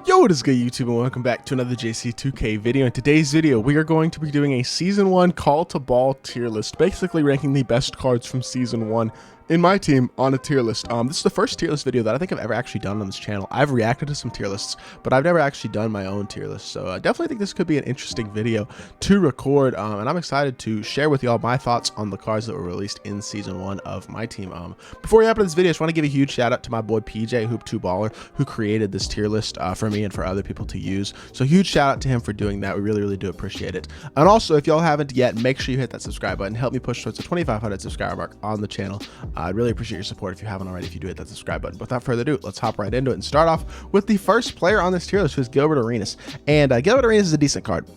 Yo, what is good, YouTube, and welcome back to another JC2K video. In today's video, we are going to be doing a Season 1 Call to Ball tier list, basically ranking the best cards from Season 1 in my team on a tier list. This is the first tier list video that I think I've ever actually done on this channel. I've reacted to some tier lists, but I've never actually done my own tier list. So I definitely think this could be an interesting video to record, and I'm excited to share with y'all my thoughts on the cards that were released in Season 1 of my team. Before we hop into this video, I just want to give a huge shout out to my boy PJ Hoop2Baller, who created this tier list for me and for other people to use. So huge shout out to him for doing that. We really do appreciate it. And also, if y'all haven't yet, make sure you hit that subscribe button. Help me push towards the 2,500 subscriber mark on the channel. I'd really appreciate your support if you haven't already, if you do hit that subscribe button. Without further ado, let's hop right into it and start off with the first player on this tier list, who is Gilbert Arenas. And Gilbert Arenas is a decent card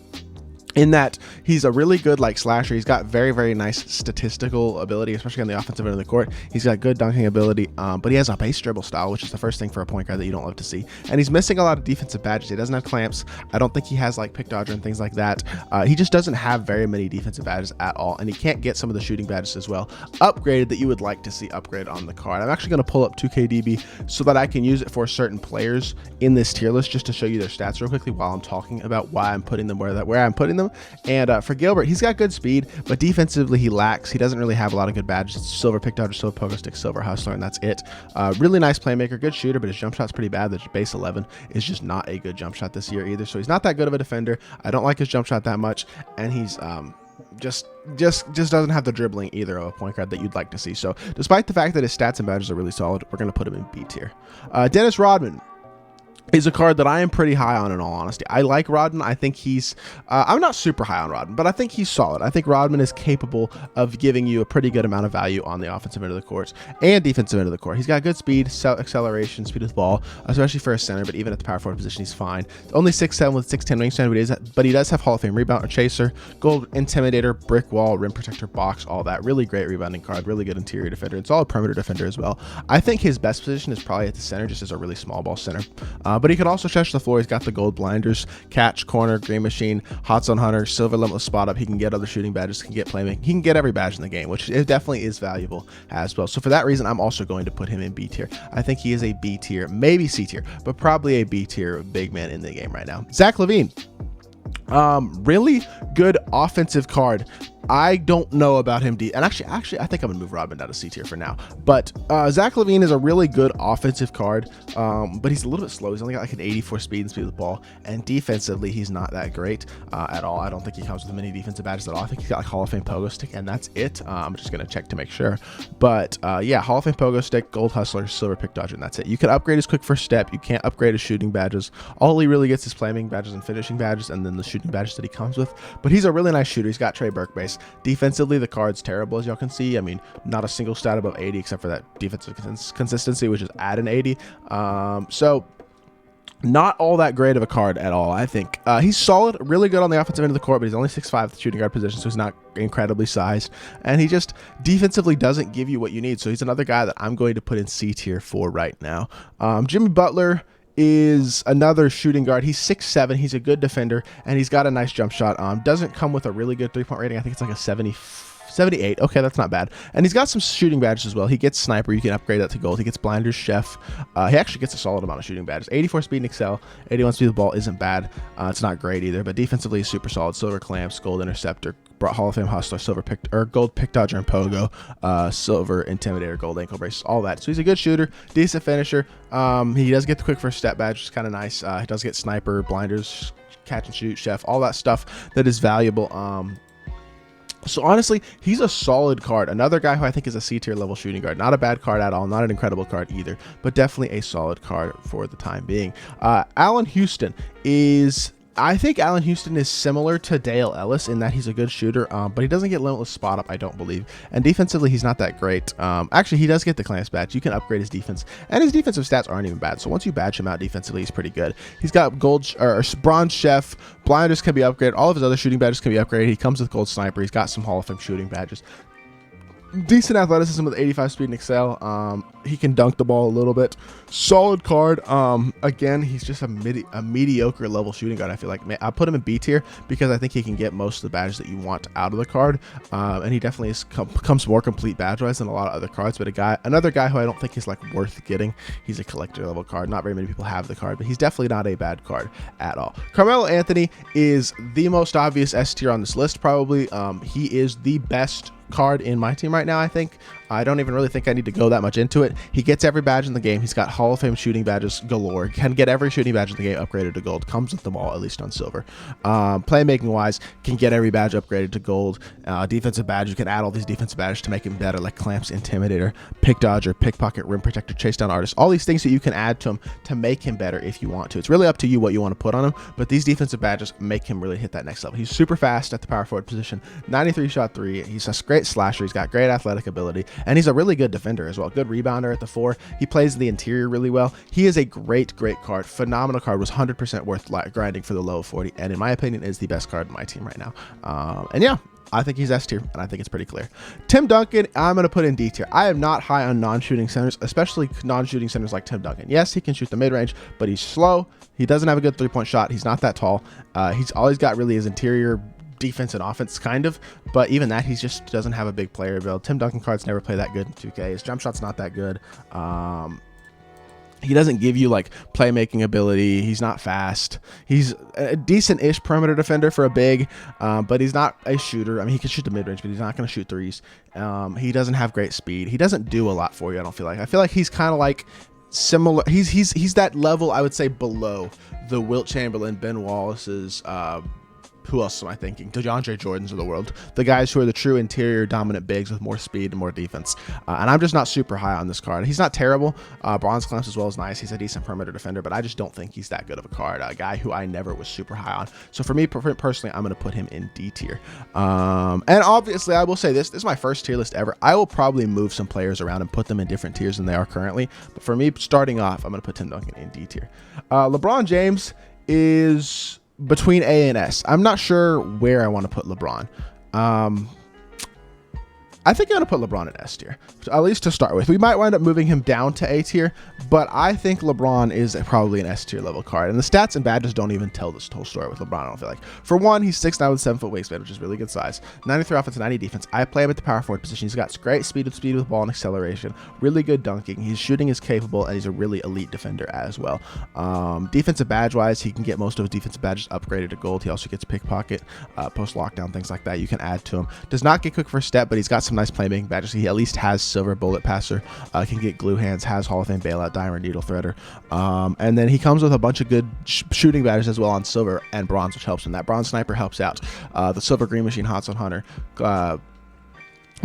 in that he's a really good slasher. He's got very nice statistical ability, especially on the offensive end of the court. He's got good dunking ability, but he has a base dribble style, which is the first thing for a point guard that you don't love to see. And he's missing a lot of defensive badges. He doesn't have clamps. I don't think he has pick dodger and things like that. He just doesn't have very many defensive badges at all, and he can't get some of the shooting badges as well upgraded that you would like to see upgraded on the card. I'm actually going to pull up 2KDB so that I can use it for certain players in this tier list, just to show you their stats real quickly while I'm talking about why I'm putting them where I'm putting them. And for Gilbert, he's got good speed, but defensively he lacks. He doesn't really have a lot of good badges. It's silver pick dodger, silver pogo stick, silver hustler, and that's it. Really nice playmaker, good shooter, but his jump shot's pretty bad. The base 11 is just not a good jump shot this year either. So he's not that good of a defender. I don't like his jump shot that much, and he's just doesn't have the dribbling either of a point guard that you'd like to see. So despite the fact that his stats and badges are really solid, we're going to put him in B tier. Dennis Rodman is a card that I am pretty high on, in all honesty. I like Rodman. I think he's, I'm not super high on Rodman, but I think he's solid. I think Rodman is capable of giving you a pretty good amount of value on the offensive end of the court and defensive end of the court. He's got good speed, acceleration, speed of the ball, especially for a center, but even at the power forward position, he's fine. Only 6'7" with 6'10" wingspan, but he does have Hall of Fame rebounder, chaser, gold intimidator, brick wall, rim protector, box, all that. Really great rebounding card, really good interior defender. It's all a perimeter defender as well. I think his best position is probably at the center, just as a really small ball center. But he can also stretch the floor. He's got the gold blinders, catch, corner, green machine, hot zone hunter, silver limitless spot up. He can get other shooting badges, can get playmaking. He can get every badge in the game, which it definitely is valuable as well. So for that reason, I'm also going to put him in B tier. I think he is a B tier, maybe C tier, but probably a B tier big man in the game right now. Zach Levine. Really good offensive card. I don't know about him, and actually, I think I'm gonna move Rodman down to C tier for now. But Zach Levine is a really good offensive card, but he's a little bit slow. He's only got an 84 speed and speed of the ball, and defensively, he's not that great at all. I don't think he comes with many defensive badges at all. I think he's got Hall of Fame pogo stick, and that's it. I'm just gonna check to make sure. But yeah, Hall of Fame pogo stick, gold hustler, silver pick dodger, and that's it. You can upgrade his quick first step. You can't upgrade his shooting badges. All he really gets is playmaking badges and finishing badges, and then the shooting badges that he comes with. But he's a really nice shooter. He's got Trey Burke base. Defensively, the card's terrible, as y'all can see. I mean, not a single stat above 80 except for that defensive consistency, which is at an 80. So not all that great of a card at all, I think. He's solid, really good on the offensive end of the court, but he's only 6'5" at the shooting guard position, so he's not incredibly sized, and he just defensively doesn't give you what you need. So he's another guy that I'm going to put in C tier for right now. Jimmy Butler is another shooting guard. He's 6'7", he's a good defender, and he's got a nice jump shot. Doesn't come with a really good three-point rating. I think it's like a 78. Okay, that's not bad. And he's got some shooting badges as well. He gets sniper. You can upgrade that to gold. He gets blinders, chef. He actually gets a solid amount of shooting badges. 84 speed and excel. 81 speed of the ball isn't bad. It's not great either, but defensively he's super solid. Silver clamps, gold interceptor, Hall of Fame hustler, gold pick dodger and pogo, silver intimidator, gold ankle braces, all that. So he's a good shooter, decent finisher. He does get the quick first step badge, which is kind of nice. He does get sniper, blinders, catch and shoot, chef, all that stuff that is valuable. So honestly, he's a solid card. Another guy who I think is a C tier level shooting guard. Not a bad card at all. Not an incredible card either, but definitely a solid card for the time being. Allen Houston is, I think Allen Houston is similar to Dale Ellis in that he's a good shooter, but he doesn't get limitless spot up, I don't believe. And defensively, he's not that great. Actually, he does get the clamps badge. You can upgrade his defense, and his defensive stats aren't even bad. So once you badge him out defensively, he's pretty good. He's got gold or bronze chef, blinders can be upgraded. All of his other shooting badges can be upgraded. He comes with gold sniper. He's got some Hall of Fame shooting badges. Decent athleticism with 85 speed and excel. He can dunk the ball a little bit. Solid card. Again, he's just a mediocre level shooting guard. I feel like I put him in B tier because I think he can get most of the badges that you want out of the card, and he definitely becomes more complete badge wise than a lot of other cards. But another guy who I don't think is like worth getting. He's a collector level card. Not very many people have the card, but he's definitely not a bad card at all. Carmelo Anthony is the most obvious S tier on this list, probably. He is the best card in my team right now. I think I don't even really think I need to go that much into it. He gets every badge in the game. He's got Hall of Fame shooting badges galore. Can get every shooting badge in the game upgraded to gold. Comes with them all, at least on silver. Playmaking wise, can get every badge upgraded to gold. Defensive badge, you can add all these defensive badges to make him better, like Clamps, Intimidator, Pick Dodger, Pickpocket, Rim Protector, Chase Down Artist. All these things that you can add to him to make him better if you want to. It's really up to you what you want to put on him, but these defensive badges make him really hit that next level. He's super fast at the power forward position, 93 shot 3. He's a great slasher. He's got great athletic ability, and he's a really good defender as well. Good rebounder at the 4. He plays the interior really well. He is a great card. Phenomenal card. Was 100% worth grinding for the low 40, and in my opinion is the best card in my team right now. And yeah, I think he's S tier, and I think it's pretty clear. Tim Duncan, I'm going to put in D tier. I am not high on non-shooting centers, especially non-shooting centers like Tim Duncan. Yes, he can shoot the mid-range, but he's slow. He doesn't have a good three-point shot. He's not that tall. He's always got really his interior defense and offense, kind of, but even that, he just doesn't have a big player build. Tim Duncan cards never play that good in 2K. His jump shot's not that good. He doesn't give you like playmaking ability. He's not fast. He's a decent-ish perimeter defender for a big, but he's not a shooter. I mean, he can shoot the mid-range, but he's not going to shoot threes. He doesn't have great speed. He doesn't do a lot for you, I don't feel like. I feel like he's kind of like similar. He's that level, I would say, below the Wilt Chamberlain, Ben Wallace's, who else am I thinking? DeAndre Jordans of the world. The guys who are the true interior dominant bigs with more speed and more defense. And I'm just not super high on this card. He's not terrible. Bronze Clamps as well is nice. He's a decent perimeter defender, but I just don't think he's that good of a card. A guy who I never was super high on. So for me, personally, I'm going to put him in D tier. And obviously, I will say this is my first tier list ever. I will probably move some players around and put them in different tiers than they are currently. But for me, starting off, I'm going to put Tim Duncan in D tier. LeBron James is between A and S. I'm not sure where I want to put LeBron. I think I'm going to put LeBron in S tier, at least to start with. We might wind up moving him down to A tier, but I think LeBron is probably an S tier level card. And the stats and badges don't even tell this whole story with LeBron, I don't feel like. For one, he's 6'9" with 7-foot wingspan, which is really good size. 93 offense, 90 defense. I play him at the power forward position. He's got great speed with ball and acceleration. Really good dunking. His shooting is capable, and he's a really elite defender as well. Defensive badge wise, he can get most of his defensive badges upgraded to gold. He also gets pickpocket, post lockdown, things like that. You can add to him. Does not get quick first step, but he's got some nice playmaking badges. He at least has silver bullet passer, can get glue hands, has Hall of Fame bailout, diamond needle threader, and then he comes with a bunch of good shooting badges as well on silver and bronze, which helps him. That bronze sniper helps out. The silver green machine, hot zone hunter,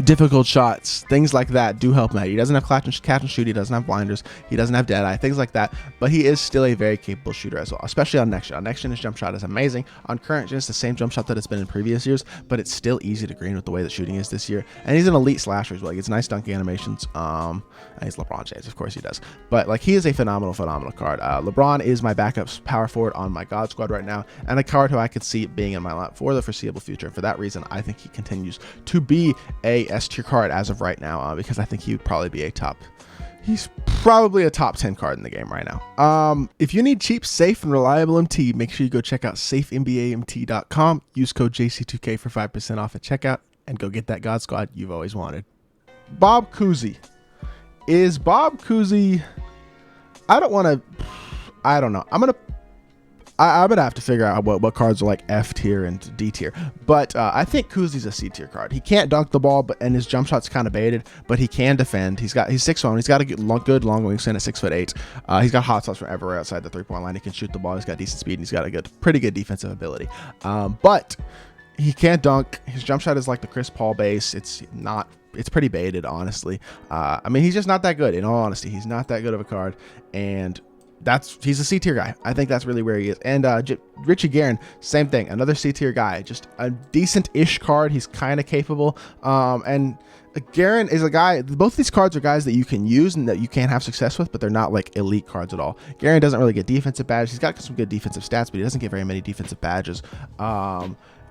difficult shots, things like that do help him out. He doesn't have catch and shoot. He doesn't have blinders. He doesn't have dead eye, things like that. But he is still a very capable shooter as well, especially on next gen. On next gen, his jump shot is amazing. On current gen, it's the same jump shot that it's been in previous years, but it's still easy to green with the way that shooting is this year. And he's an elite slasher as well. He gets nice dunking animations. And he's LeBron James, of course he does. But like, he is a phenomenal card. LeBron is my backup power forward on my God squad right now, and a card who I could see being in my lap for the foreseeable future. And for that reason, I think he continues to be a S tier card as of right now, because I think he would probably be he's probably a top 10 card in the game right now. If you need cheap, safe, and reliable MT, make sure you go check out safenbamt.com. Use code JC2K for 5% off at checkout, and go get that God squad you've always wanted. Bob Cousy. Is Bob Cousy... I don't know. I'm gonna have to figure out what cards are like F tier and D tier, but I think Kouzi's a C tier card. He can't dunk the ball, and his jump shot's kind of baited, but he can defend. He's 6'1". He's got a good long wingspan at 6'8". He's got hot shots from everywhere outside the 3-point line. He can shoot the ball. He's got decent speed, and he's got a pretty good defensive ability. But he can't dunk. His jump shot is like the Chris Paul base. It's pretty baited, honestly. I mean, he's just not that good. In all honesty, he's not that good of a card, and he's a C tier guy. I think that's really where he is. And Richie Guerin, same thing, another C tier guy, just a decent-ish card. He's kind of capable. And Guerin is a guy, both of these cards are guys that you can use and that you can have success with, but they're not like elite cards at all. Guerin doesn't really get defensive badges. He's got some good defensive stats, but he doesn't get very many defensive badges.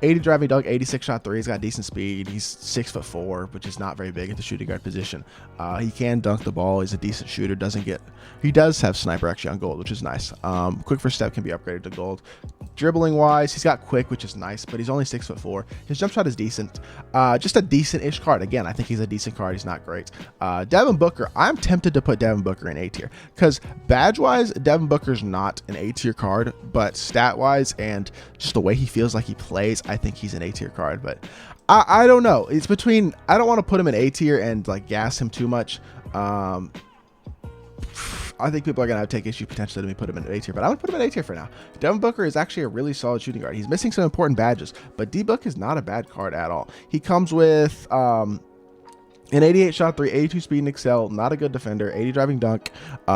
80 driving dunk, 86 shot three. He's got decent speed. He's 6'4", which is not very big at the shooting guard position. He can dunk the ball. He's a decent shooter. He does have sniper actually on gold, which is nice. Quick first step can be upgraded to gold. Dribbling wise, he's got quick, which is nice, but he's only 6'4". His jump shot is decent. Just a decent-ish card. Again, I think he's a decent card. He's not great. Devin Booker, I'm tempted to put Devin Booker in A tier because badge-wise, Devin Booker's not an A tier card, but stat-wise and just the way he feels like he plays, I think he's an A tier card. But I don't know. It's between, I don't want to put him in A tier and like gas him too much. I think people are going to take issue potentially to me put him in A tier, but I'm going to put him in A tier for now. Devin Booker is actually a really solid shooting guard. He's missing some important badges, but D-Book is not a bad card at all. He comes with an 88 shot three, 82 speed and excel, not a good defender, 80 driving dunk.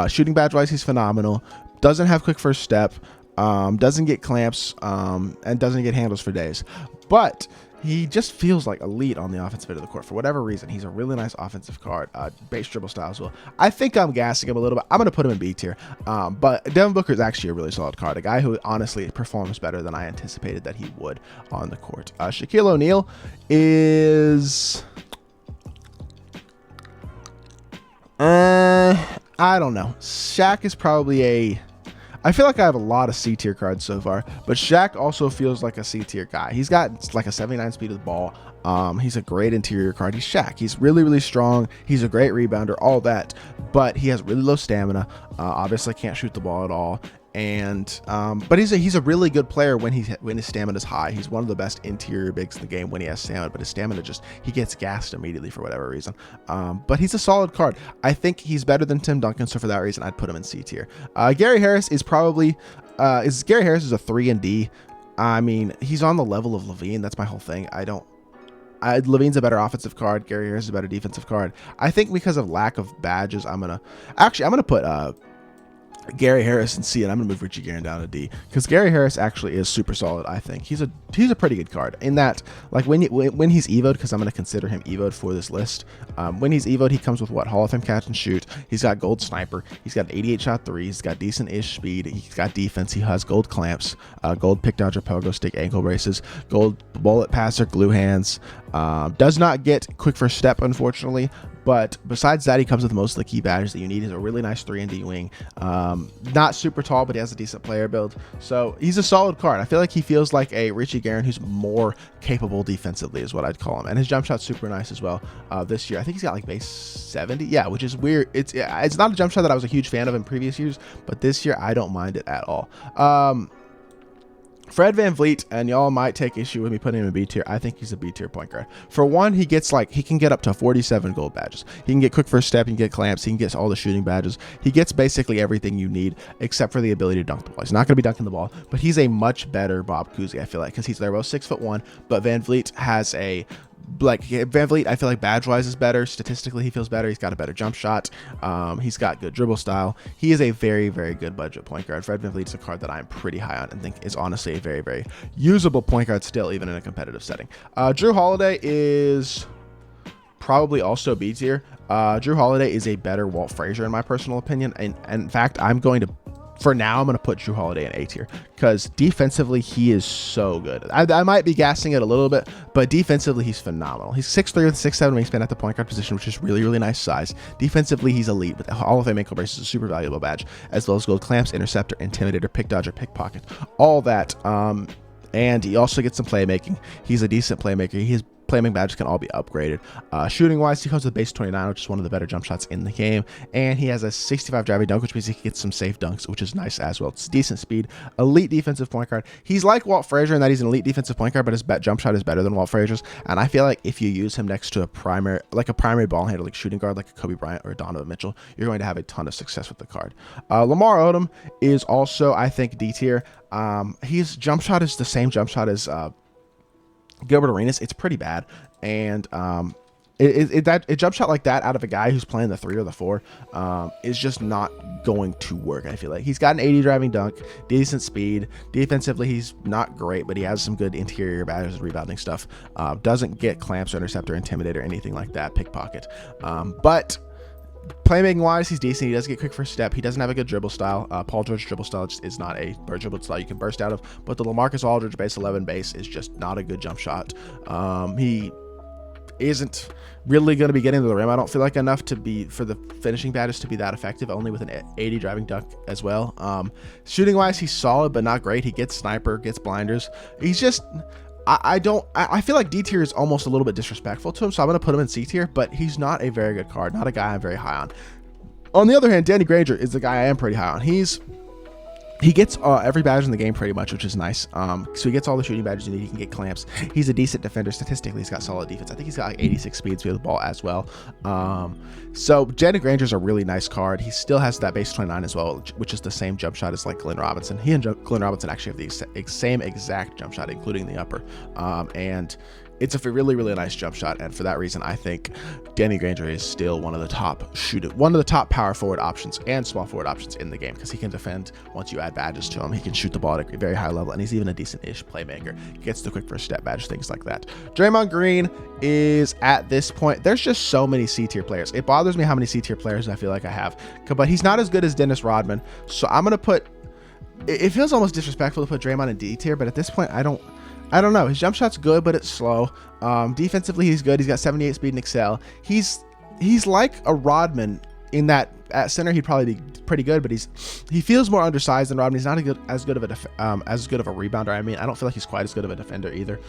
Shooting badge wise, he's phenomenal. Doesn't have quick first step, doesn't get clamps, and doesn't get handles for days. But he just feels like elite on the offensive end of the court for whatever reason. He's a really nice offensive card, base dribble style as well. I think I'm gassing him a little bit. I'm going to put him in B tier. But Devin Booker is actually a really solid card, a guy who honestly performs better than I anticipated that he would on the court. Shaquille O'Neal is... I don't know. Shaq is probably a... I feel like I have a lot of C tier cards so far, but Shaq also feels like a C tier guy. He's got like a 79 speed of the ball. He's a great interior card. He's Shaq. He's really, really strong. He's a great rebounder, all that, but he has really low stamina. Obviously can't shoot the ball at all. And but he's a really good player when his stamina is high. He's one of the best interior bigs in the game when he has stamina, but his stamina he gets gassed immediately for whatever reason. But he's a solid card. I think he's better than Tim Duncan, so for that reason I'd put him in C tier. Gary Harris is probably Gary Harris is a 3 and D. I mean, he's on the level of Levine. That's my whole thing. Levine's a better offensive card. Gary Harris is a better defensive card. I think because of lack of badges, I'm gonna put Gary Harris in C, and I'm gonna move Richie Guerin down to D because Gary Harris actually is super solid. I think he's a pretty good card in that, like when he's evoed, because I'm gonna consider him evoed for this list. When he's evoed, he comes with what, Hall of Fame catch and shoot. He's got gold sniper. He's got an 88 shot three. He's got decent-ish speed. He's got defense. He has gold clamps, gold pick dodger, pogo stick, ankle braces, gold bullet passer, glue hands. Does not get quick first step, unfortunately. But besides that, he comes with most of the key badges that you need. He's a really nice 3 and D wing. Not super tall, but he has a decent player build. So he's a solid card. I feel like he feels like a Richie Guerin who's more capable defensively is what I'd call him. And his jump shot's super nice as well this year. I think he's got like base 70. Yeah, which is weird. It's not a jump shot that I was a huge fan of in previous years, but this year I don't mind it at all. Fred VanVleet, and y'all might take issue with me putting him in B tier. I think he's a B tier point guard. For one, he can get up to 47 gold badges. He can get quick first step, he can get clamps, he can get all the shooting badges. He gets basically everything you need except for the ability to dunk the ball. He's not going to be dunking the ball, but he's a much better Bob Cousy, I feel like, because they're both 6'1", but VanVleet has a VanVleet, I feel like badge wise is better. Statistically, he feels better. He's got a better jump shot. He's got good dribble style. He is a very, very good budget point guard. Fred VanVleet is a card that I'm pretty high on and think is honestly a very, very usable point guard still, even in a competitive setting. Drew Holiday is probably also B tier. Drew Holiday is a better Walt Frazier in my personal opinion. And in fact, for now, I'm going to put Drew Holiday in A tier because defensively, he is so good. I might be gassing it a little bit, but defensively, he's phenomenal. He's 6'3" with 6'7" wingspan at the point guard position, which is really, really nice size. Defensively, he's elite, with Hall of Fame ankle brace is a super valuable badge, as well as gold clamps, interceptor, intimidator, pick dodger, pickpocket, all that. And he also gets some playmaking. He's a decent playmaker. His playmaking badges can all be upgraded. Shooting wise, he comes with base 29, which is one of the better jump shots in the game, and he has a 65 driving dunk, which means he gets some safe dunks, which is nice as well. It's decent speed, elite defensive point guard. He's like Walt Frazier in that he's an elite defensive point guard, but his jump shot is better than Walt Frazier's, and I feel like if you use him next to a primary ball handler, like shooting guard, like a Kobe Bryant or a Donovan Mitchell, you're going to have a ton of success with the card. Lamar Odom is also, I think, D tier. His jump shot is the same jump shot as Gilbert Arenas. It's pretty bad, and a jump shot like that out of a guy who's playing the 3 or the 4 is just not going to work. I feel like he's got an 80 driving dunk, decent speed. Defensively, he's not great, but he has some good interior badges and rebounding stuff. Doesn't get clamps or interceptor, intimidator, anything like that, pickpocket. But Playmaking wise, he's decent. He does get quick first step. He doesn't have a good dribble style. Paul George dribble style just is not a dribble style you can burst out of. But the LaMarcus Aldridge base 11 base is just not a good jump shot. He isn't really going to be getting to the rim, I don't feel like, enough to be for the finishing badges to be that effective, only with an 80 driving dunk as well. Shooting wise, he's solid but not great. He gets sniper, gets blinders. He's just I feel like D tier is almost a little bit disrespectful to him, so I'm going to put him in C tier, but he's not a very good card, not a guy I'm very high on. On the other hand, Danny Granger is the guy I am pretty high on. He gets every badge in the game pretty much, which is nice. So he gets all the shooting badges you need. He can get clamps. He's a decent defender. Statistically, he's got solid defense. I think he's got like 86 speed with the ball as well. So Danny Granger's a really nice card. He still has that base 29 as well, which is the same jump shot as like Glenn Robinson. He and Glenn Robinson actually have the same exact jump shot, including the upper. And it's a really, really nice jump shot, and for that reason, I think Danny Granger is still one of the top power forward options and small forward options in the game, because he can defend once you add badges to him. He can shoot the ball at a very high level, and he's even a decent-ish playmaker. He gets the quick first step badge, things like that. Draymond Green is, at this point, there's just so many C-tier players. It bothers me how many C-tier players I feel like I have, but he's not as good as Dennis Rodman, so I'm going to put, it feels almost disrespectful to put Draymond in D tier, but at this point, I don't know. His jump shot's good, but it's slow. Defensively, he's good. He's got 78 speed and excel. He's like a Rodman in that at center he'd probably be pretty good, but he feels more undersized than Rodman. He's not as good of a rebounder. I mean, I don't feel like he's quite as good of a defender either.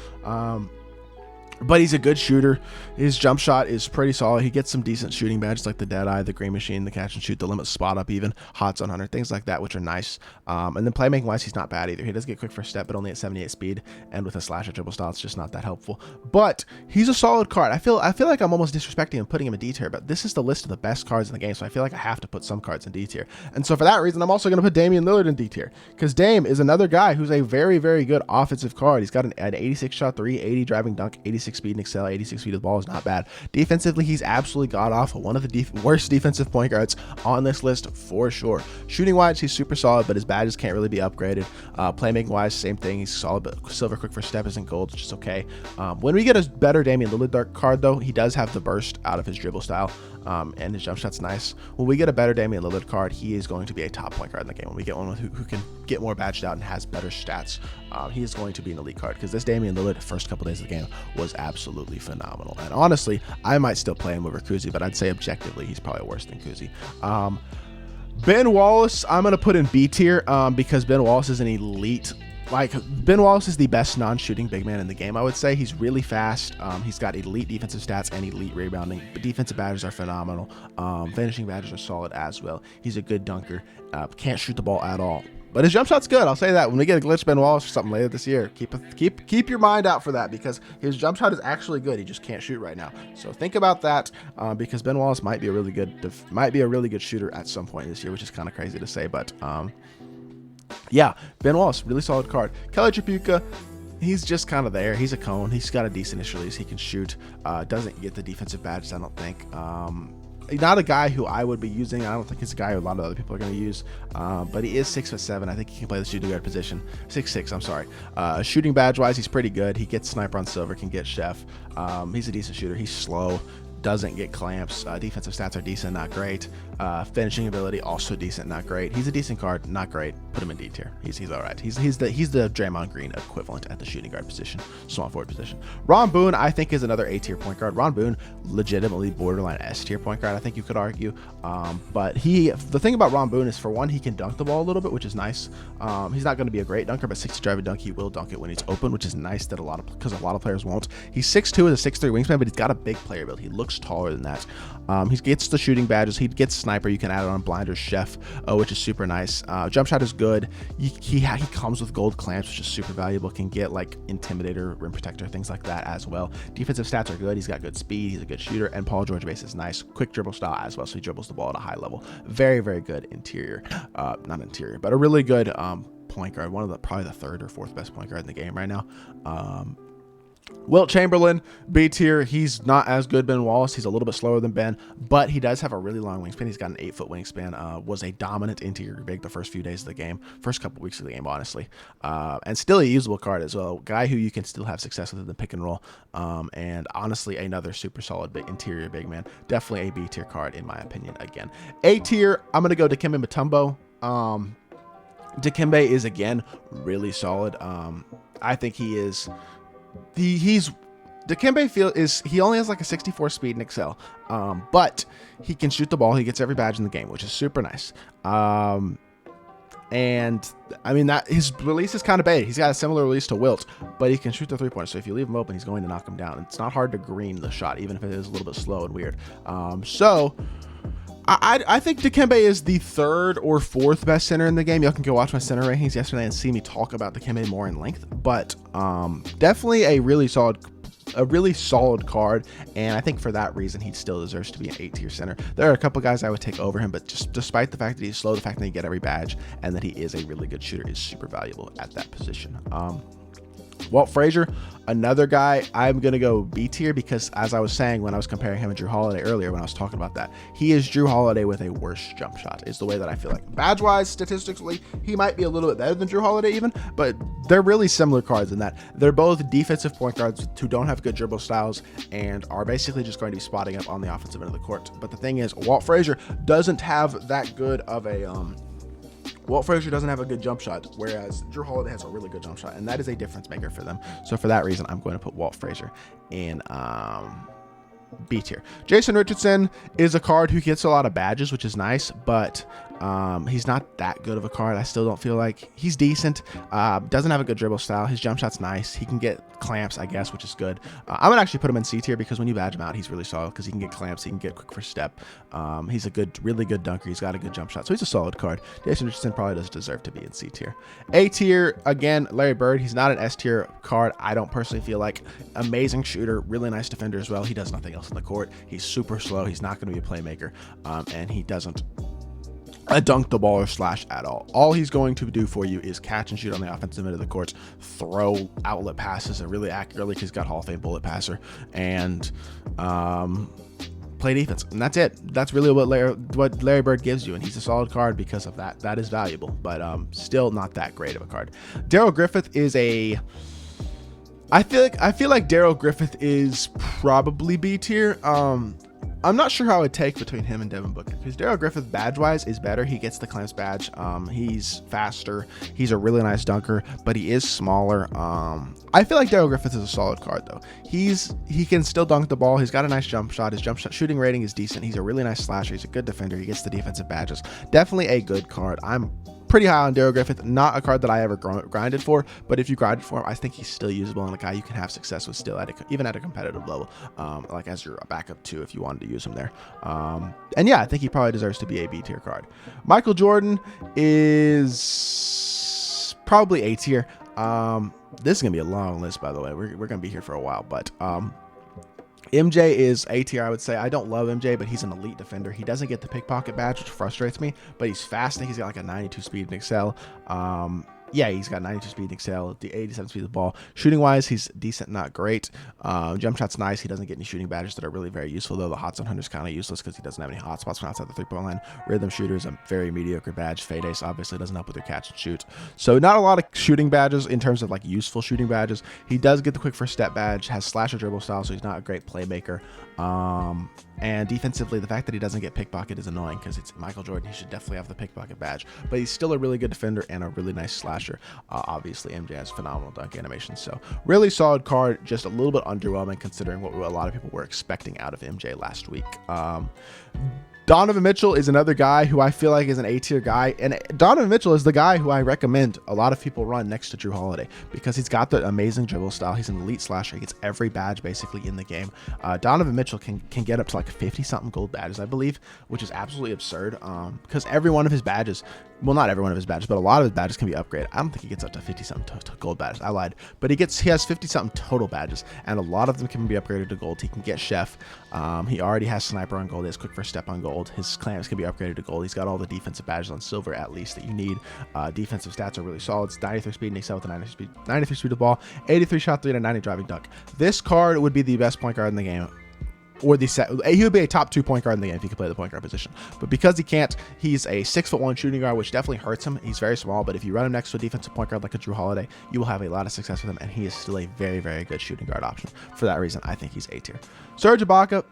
But he's a good shooter. His jump shot is pretty solid. He gets some decent shooting badges like the dead eye, the green machine, the catch and shoot, the limit spot up, even hot zone 100, things like that, which are nice. And then playmaking wise, he's not bad either. He does get quick first step, but only at 78 speed, and with a slasher dribble style, it's just not that helpful. But he's a solid card. I feel like I'm almost disrespecting him putting him in D tier, but this is the list of the best cards in the game, so I feel like I have to put some cards in D tier. And so for that reason, I'm also going to put Damian Lillard in D tier, because Dame is another guy who's a very, very good offensive card. He's got an 86 shot 3, 80 driving dunk, 86 speed and excel, 86 feet of the ball is not bad. Defensively, he's absolutely god awful. One of the worst defensive point guards on this list for sure. Shooting wise, he's super solid, but his badges can't really be upgraded. Playmaking wise, same thing. He's solid, but silver quick first step isn't gold, it's just okay. When we get a better Damian Lillard card, though, he does have the burst out of his dribble style, and his jump shot's nice. When we get a better Damian Lillard card, he is going to be a top point guard in the game. When we get one who can get more badged out and has better stats, he is going to be an elite card, because this Damian Lillard, the first couple days of the game, was absolutely phenomenal. And honestly, I might still play him over Kuzi, but I'd say objectively, he's probably worse than Kuzi. Ben Wallace, I'm going to put in B tier, because Ben Wallace is an elite. Like, Ben Wallace is the best non-shooting big man in the game, I would say. He's really fast. He's got elite defensive stats and elite rebounding. But defensive badges are phenomenal. Finishing badges are solid as well. He's a good dunker. Can't shoot the ball at all, but his jump shot's good. I'll say that. When we get a glitch Ben Wallace or something later this year, keep your mind out for that, because his jump shot is actually good. He just can't shoot right now. So think about that, because Ben Wallace might be a really good shooter at some point this year, which is kind of crazy to say, but yeah, Ben Wallace, really solid card. Kelly Tripucka, he's just kind of there. He's a cone. He's got a decent release. He can shoot. Doesn't get the defensive badges, I don't think. Not a guy who I would be using. I don't think he's a guy who a lot of other people are going to use. But he is 6'7". I think he can play the shooting guard position. 6'6", I'm sorry. Shooting badge wise, he's pretty good. He gets sniper on silver, can get chef. He's a decent shooter. He's slow. Doesn't get clamps. Defensive stats are decent, not great. Finishing ability also decent, not great. He's a decent card, not great. Put him in D tier. He's all right. He's the Draymond Green equivalent at the shooting guard position, small forward position. Ron Boone, I think, is another A tier point guard. Ron Boone, legitimately borderline S tier point guard, I think you could argue. But the thing about Ron Boone is, for one, he can dunk the ball a little bit, which is nice. He's not going to be a great dunker, but 60 driving dunk, he will dunk it when he's open, which is nice because a lot of players won't. He's 6'2" with a 6'3" wingspan, but he's got a big player build. He looks taller than that. He gets the shooting badges. He gets sniper. You can add it on blinders, chef, which is super nice. Jump shot is good. He comes with gold clamps, which is super valuable. Can get like intimidator, rim protector, things like that as well. Defensive stats are good. He's got good speed. He's a good shooter, and Paul George base is nice. Quick dribble style as well, so he dribbles the ball at a high level. Very, very good interior. Not interior, but a really good point guard. Probably the third or fourth best point guard in the game right now. Wilt Chamberlain, B tier. He's not as good Ben Wallace. He's a little bit slower than Ben, but he does have a really long wingspan. He's got an 8-foot wingspan. Was a dominant interior big the first few days of the game, first couple weeks of the game, honestly. And still a usable card as well. Guy who you can still have success with in the pick and roll. And honestly, another super solid interior big man. Definitely a B tier card in my opinion. Again, A tier. I'm gonna go Dikembe Mutombo. Dikembe is again really solid. I think he is. Dikembe he only has like a 64 speed in Excel, but he can shoot the ball. He gets every badge in the game, which is super nice. And I mean that his release is kind of bad. He's got a similar release to Wilt, but he can shoot the 3-pointer. So if you leave him open, he's going to knock him down. It's not hard to green the shot, even if it is a little bit slow and weird. So I think Dikembe is the 3rd or 4th best center in the game. Y'all can go watch my center rankings yesterday and see me talk about Dikembe more in length, but definitely a really solid card, and I think for that reason he still deserves to be an 8 tier center. There are a couple guys I would take over him, but just despite the fact that he's slow, the fact that he get every badge and that he is a really good shooter is super valuable at that position. Walt Frazier, another guy, I'm going to go B tier because, as I was saying when I was comparing him and Drew Holiday earlier when I was talking about that, he is Drew Holiday with a worse jump shot, is the way that I feel like. Badge-wise, statistically, he might be a little bit better than Drew Holiday even, but they're really similar cards in that they're both defensive point guards who don't have good dribble styles and are basically just going to be spotting up on the offensive end of the court. But the thing is, Walt Frazier doesn't have that good of a... Walt Frazier doesn't have a good jump shot, whereas Drew Holiday has a really good jump shot, and that is a difference maker for them. So for that reason, I'm going to put Walt Frazier in B tier. Jason Richardson is a card who gets a lot of badges, which is nice, but he's not that good of a card. I still don't feel like he's decent. Doesn't have a good dribble style. His jump shot's nice. He can get clamps, I guess, which is good. I'm gonna actually put him in C tier because when you badge him out, he's really solid because he can get clamps. He can get quick first step. He's a really good dunker. He's got a good jump shot, so he's a solid card. Jason Richardson probably does deserve to be in C tier. A tier, again, Larry Bird. He's not an S tier card. I don't personally feel like. Amazing shooter, really nice defender as well. He does nothing else in the court. He's super slow. He's not going to be a playmaker, and he doesn't dunk the ball or slash at all. All he's going to do for you is catch and shoot on the offensive end of the court, throw outlet passes really accurately because he's got Hall of Fame bullet passer, and play defense. And that's it. That's really what Larry Bird gives you, and he's a solid card because of that. That is valuable, but still not that great of a card. Daryl Griffith is a... I feel like Daryl Griffith is probably B tier. I'm not sure how I would take between him and Devin Booker because Daryl Griffith badge-wise is better. He gets the clamps badge. He's faster. He's a really nice dunker, but he is smaller. I feel like Daryl Griffith is a solid card though. He can still dunk the ball. He's got a nice jump shot. His jump shot shooting rating is decent. He's a really nice slasher. He's a good defender. He gets the defensive badges. Definitely a good card. I'm pretty high on Daryl Griffith. Not a card that I ever grinded for, but if you grinded for him, I think he's still usable and a guy you can have success with still even at a competitive level, like as your backup too if you wanted to use him there. And yeah, I think he probably deserves to be a B tier card. Michael Jordan is probably A tier. This is gonna be a long list, by the way. We're gonna be here for a while, but MJ is A tier, I would say. I don't love MJ, but he's an elite defender. He doesn't get the pickpocket badge, which frustrates me, but he's fast. I think he's got like a 92 speed in Excel. Yeah, he's got 92 speed in Excel, the 87 speed of the ball. Shooting wise, he's decent, not great. Jump shot's nice. He doesn't get any shooting badges that are really very useful, though. The hot zone hunter is kind of useless because he doesn't have any hot spots from outside the 3-point line. Rhythm shooter is a very mediocre badge. Fade ace obviously doesn't help with your catch and shoot. So not a lot of shooting badges in terms of like useful shooting badges. He does get the quick first step badge, has slasher dribble style, so he's not a great playmaker. And defensively, the fact that he doesn't get pickpocket is annoying because it's Michael Jordan. He should definitely have the pickpocket badge, but he's still a really good defender and a really nice slasher. Obviously, MJ has phenomenal dunk animation, so really solid card, just a little bit underwhelming considering what a lot of people were expecting out of MJ last week. Donovan Mitchell is another guy who I feel like is an A-tier guy, and Donovan Mitchell is the guy who I recommend a lot of people run next to Drew Holiday because he's got the amazing dribble style. He's an elite slasher. He gets every badge basically in the game. Donovan Mitchell can get up to like 50-something gold badges, I believe, which is absolutely absurd because every one of his badges, well, not every one of his badges, but a lot of his badges can be upgraded. I don't think he gets up to 50-something gold badges. I lied. But he has 50-something total badges, and a lot of them can be upgraded to gold. He can get Chef. He already has Sniper on gold. He has Quick First Step on gold. gold. His clamps can be upgraded to gold. He's got all the defensive badges on silver at least that you need. Defensive stats are really solid. It's 93 speed and excel with a 93 speed of ball, 83 shot 3 and a 90 driving dunk. This card would be the best point guard in the game. Or he would be a top 2 point guard in the game if he could play the point guard position. But because he can't, he's a 6'1" shooting guard, which definitely hurts him. He's very small, but if you run him next to a defensive point guard like a Drew Holiday, you will have a lot of success with him, and he is still a very, very good shooting guard option. For that reason, I think he's A tier. Serge Ibaka,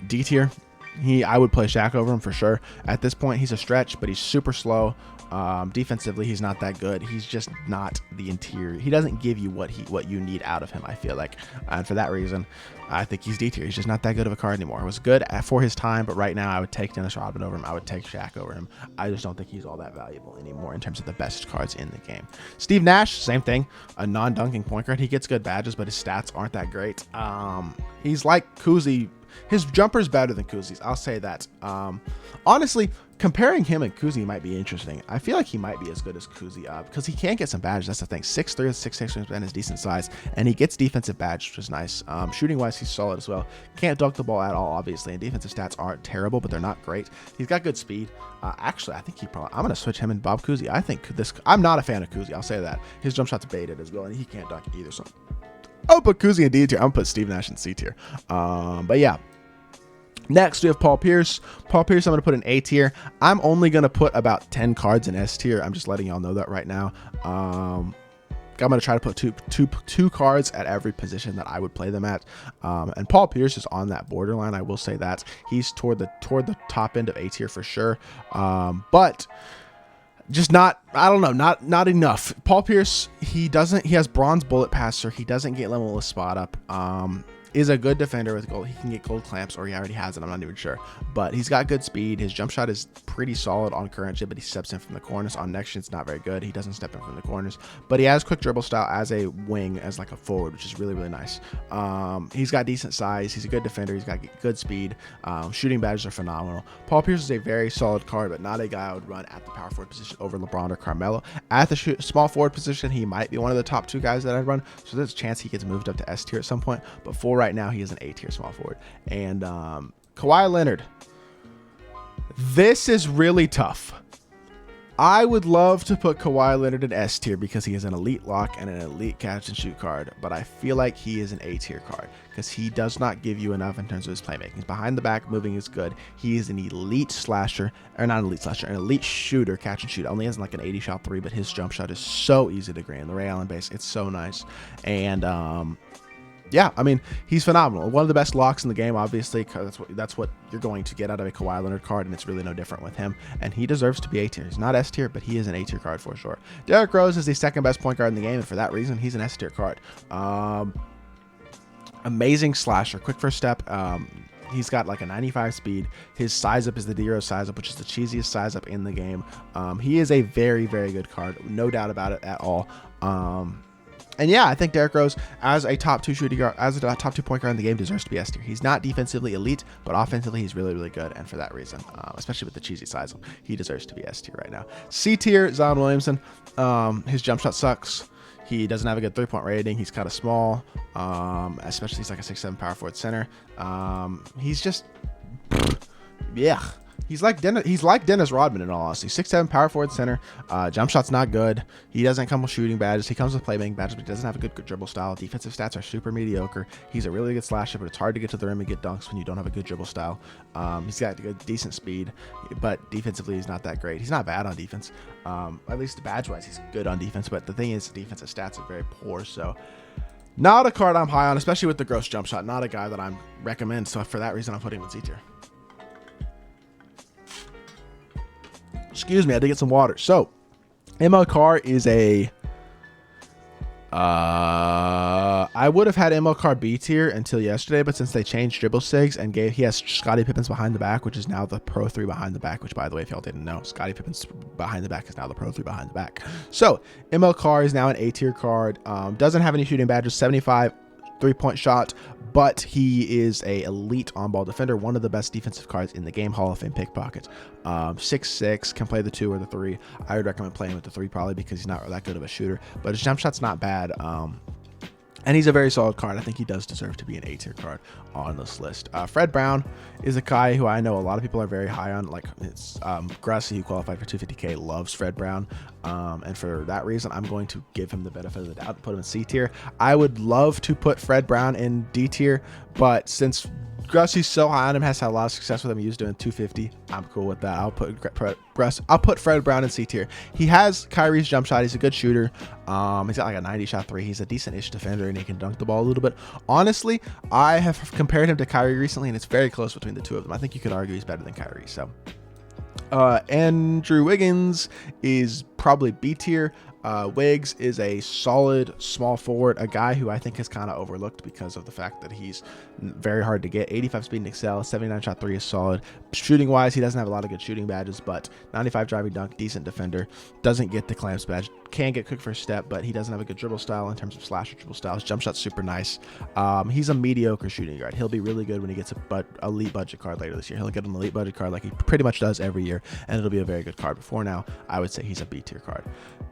D tier. I would play Shaq over him for sure. At this point, he's a stretch, but he's super slow. Defensively, he's not that good. He's just not the interior. He doesn't give you what you need out of him, I feel like. And for that reason, I think he's D tier. He's just not that good of a card anymore. It was good for his time, but right now I would take Dennis Rodman over him. I would take Shaq over him. I just don't think he's all that valuable anymore in terms of the best cards in the game. Steve Nash, same thing. A non-dunking point guard. He gets good badges, but his stats aren't that great. He's like Kuzi. His jumper's better than Kuzi's. I'll say that. Honestly, comparing him and Kuzi might be interesting. I feel like he might be as good as Kuzi because he can get some badges. That's the thing. 6'3", 6'6", wingspan is decent size, and he gets defensive badge, which is nice. Shooting-wise, he's solid as well. Can't dunk the ball at all, obviously, and defensive stats aren't terrible, but they're not great. He's got good speed. Actually, I think I'm going to switch him and Bob Cousy. I'm not a fan of Kuzi. I'll say that. His jump shot's baited as well, and he can't dunk either, so I'll put Kuzi in D tier. I'm going to put Steve Nash in C tier. But yeah. Next, we have Paul Pierce. Paul Pierce, I'm going to put in A tier. I'm only going to put about 10 cards in S tier. I'm just letting y'all know that right now. I'm going to try to put two cards at every position that I would play them at. And Paul Pierce is on that borderline. I will say that. He's toward the top end of A tier for sure. But just not, I don't know, not enough. Paul Pierce, he has bronze bullet passer. He doesn't get limitless spot up. Is a good defender with gold. He can get gold clamps, or he already has it. I'm not even sure. But he's got good speed. His jump shot is pretty solid on current gen, but he steps in from the corners. On next gen, it's not very good. He doesn't step in from the corners. But he has quick dribble style as a wing, as like a forward, which is really, really nice. He's got decent size. He's a good defender. He's got good speed. Shooting badges are phenomenal. Paul Pierce is a very solid card, but not a guy I would run at the power forward position over LeBron or Carmelo. At the small forward position, he might be one of the top 2 guys that I'd run. So there's a chance he gets moved up to S tier at some point. But for right now, he is an A tier small forward. And Kawhi Leonard, this is really tough. I would love to put Kawhi Leonard in S tier because he is an elite lock and an elite catch and shoot card, but I feel like he is an A tier card because he does not give you enough in terms of his playmaking. He's behind the back, moving is good. He is an elite slasher, or not an elite slasher, an elite shooter, catch and shoot. Only has like an 80 shot 3, but his jump shot is so easy to green. The Ray Allen base, it's so nice. And yeah, I mean, he's phenomenal. One of the best locks in the game, obviously, because that's what you're going to get out of a Kawhi Leonard card, and it's really no different with him. And he deserves to be A tier. He's not S tier, but he is an A tier card for sure. Derrick Rose is the second best point guard in the game, and for that reason, he's an S tier card. Amazing slasher, quick first step. He's got like a 95 speed. His size up is the D-Rose size up, which is the cheesiest size up in the game. He is a very, very good card. No doubt about it at all. And yeah, I think Derrick Rose, as a top 2 shooting guard, as a top 2 point guard in the game, deserves to be S tier. He's not defensively elite, but offensively, he's really, really good. And for that reason, especially with the cheesy size, he deserves to be S tier right now. C tier, Zion Williamson. His jump shot sucks. He doesn't have a good 3-point rating. He's kind of small, especially he's like a 6'7" power forward center. He's just, yeah. He's like Dennis Rodman in all honesty. 6'7" power forward center. Jump shot's not good. He doesn't come with shooting badges. He comes with playmaking badges, but he doesn't have a good dribble style. Defensive stats are super mediocre. He's a really good slasher, but it's hard to get to the rim and get dunks when you don't have a good dribble style. He's got good, decent speed, but defensively he's not that great. He's not bad on defense. At least badge-wise, he's good on defense, but the thing is, defensive stats are very poor, so not a card I'm high on, especially with the gross jump shot. Not a guy that I recommend, so for that reason, I'm putting him in C tier. Excuse me, I had to get some water. So, ML Carr is a I would have had ML Carr B tier until yesterday, but since they changed dribble sigs and he has Scottie Pippen's behind the back, which is now the Pro 3 behind the back, which by the way, if y'all didn't know, Scottie Pippen's behind the back is now the Pro 3 behind the back. So ML Carr is now an A tier card. Doesn't have any shooting badges, 75 3-point shot, but he is a elite on-ball defender, one of the best defensive cards in the game, Hall of Fame pickpocket. 6'6", can play the 2 or the 3. I would recommend playing with the 3 probably because he's not that good of a shooter, but his jump shot's not bad. And he's a very solid card. I think he does deserve to be an A-tier card on this list. Fred Brown is a guy who I know a lot of people are very high on. Like, it's Grassy, who qualified for 250K, loves Fred Brown. And for that reason, I'm going to give him the benefit of the doubt and put him in C-tier. I would love to put Fred Brown in D-tier, but since Grussy's so high on him, has had a lot of success with him, he was doing 250. I'm cool with that. I'll put Fred Brown in C tier. He has Kyrie's jump shot. He's a good shooter. He's got like a 90 shot three. He's a decent-ish defender, and he can dunk the ball a little bit. Honestly, I have compared him to Kyrie recently, and it's very close between the two of them. I think you could argue he's better than Kyrie. So Andrew Wiggins is probably B tier. Wiggs is a solid small forward, a guy who I think is kind of overlooked because of the fact that he's very hard to get. 85 speed and excel, 79 shot three is solid. Shooting wise, he doesn't have a lot of good shooting badges, but 95 driving dunk, decent defender. Doesn't get the clamps badge. Can get quick first step, but he doesn't have a good dribble style in terms of slash or dribble style. His jump shot's super nice. He's a mediocre shooting guard. He'll be really good when he gets a elite budget card later this year. He'll get an elite budget card like he pretty much does every year, and it'll be a very good card. But for now, I would say he's a B tier card.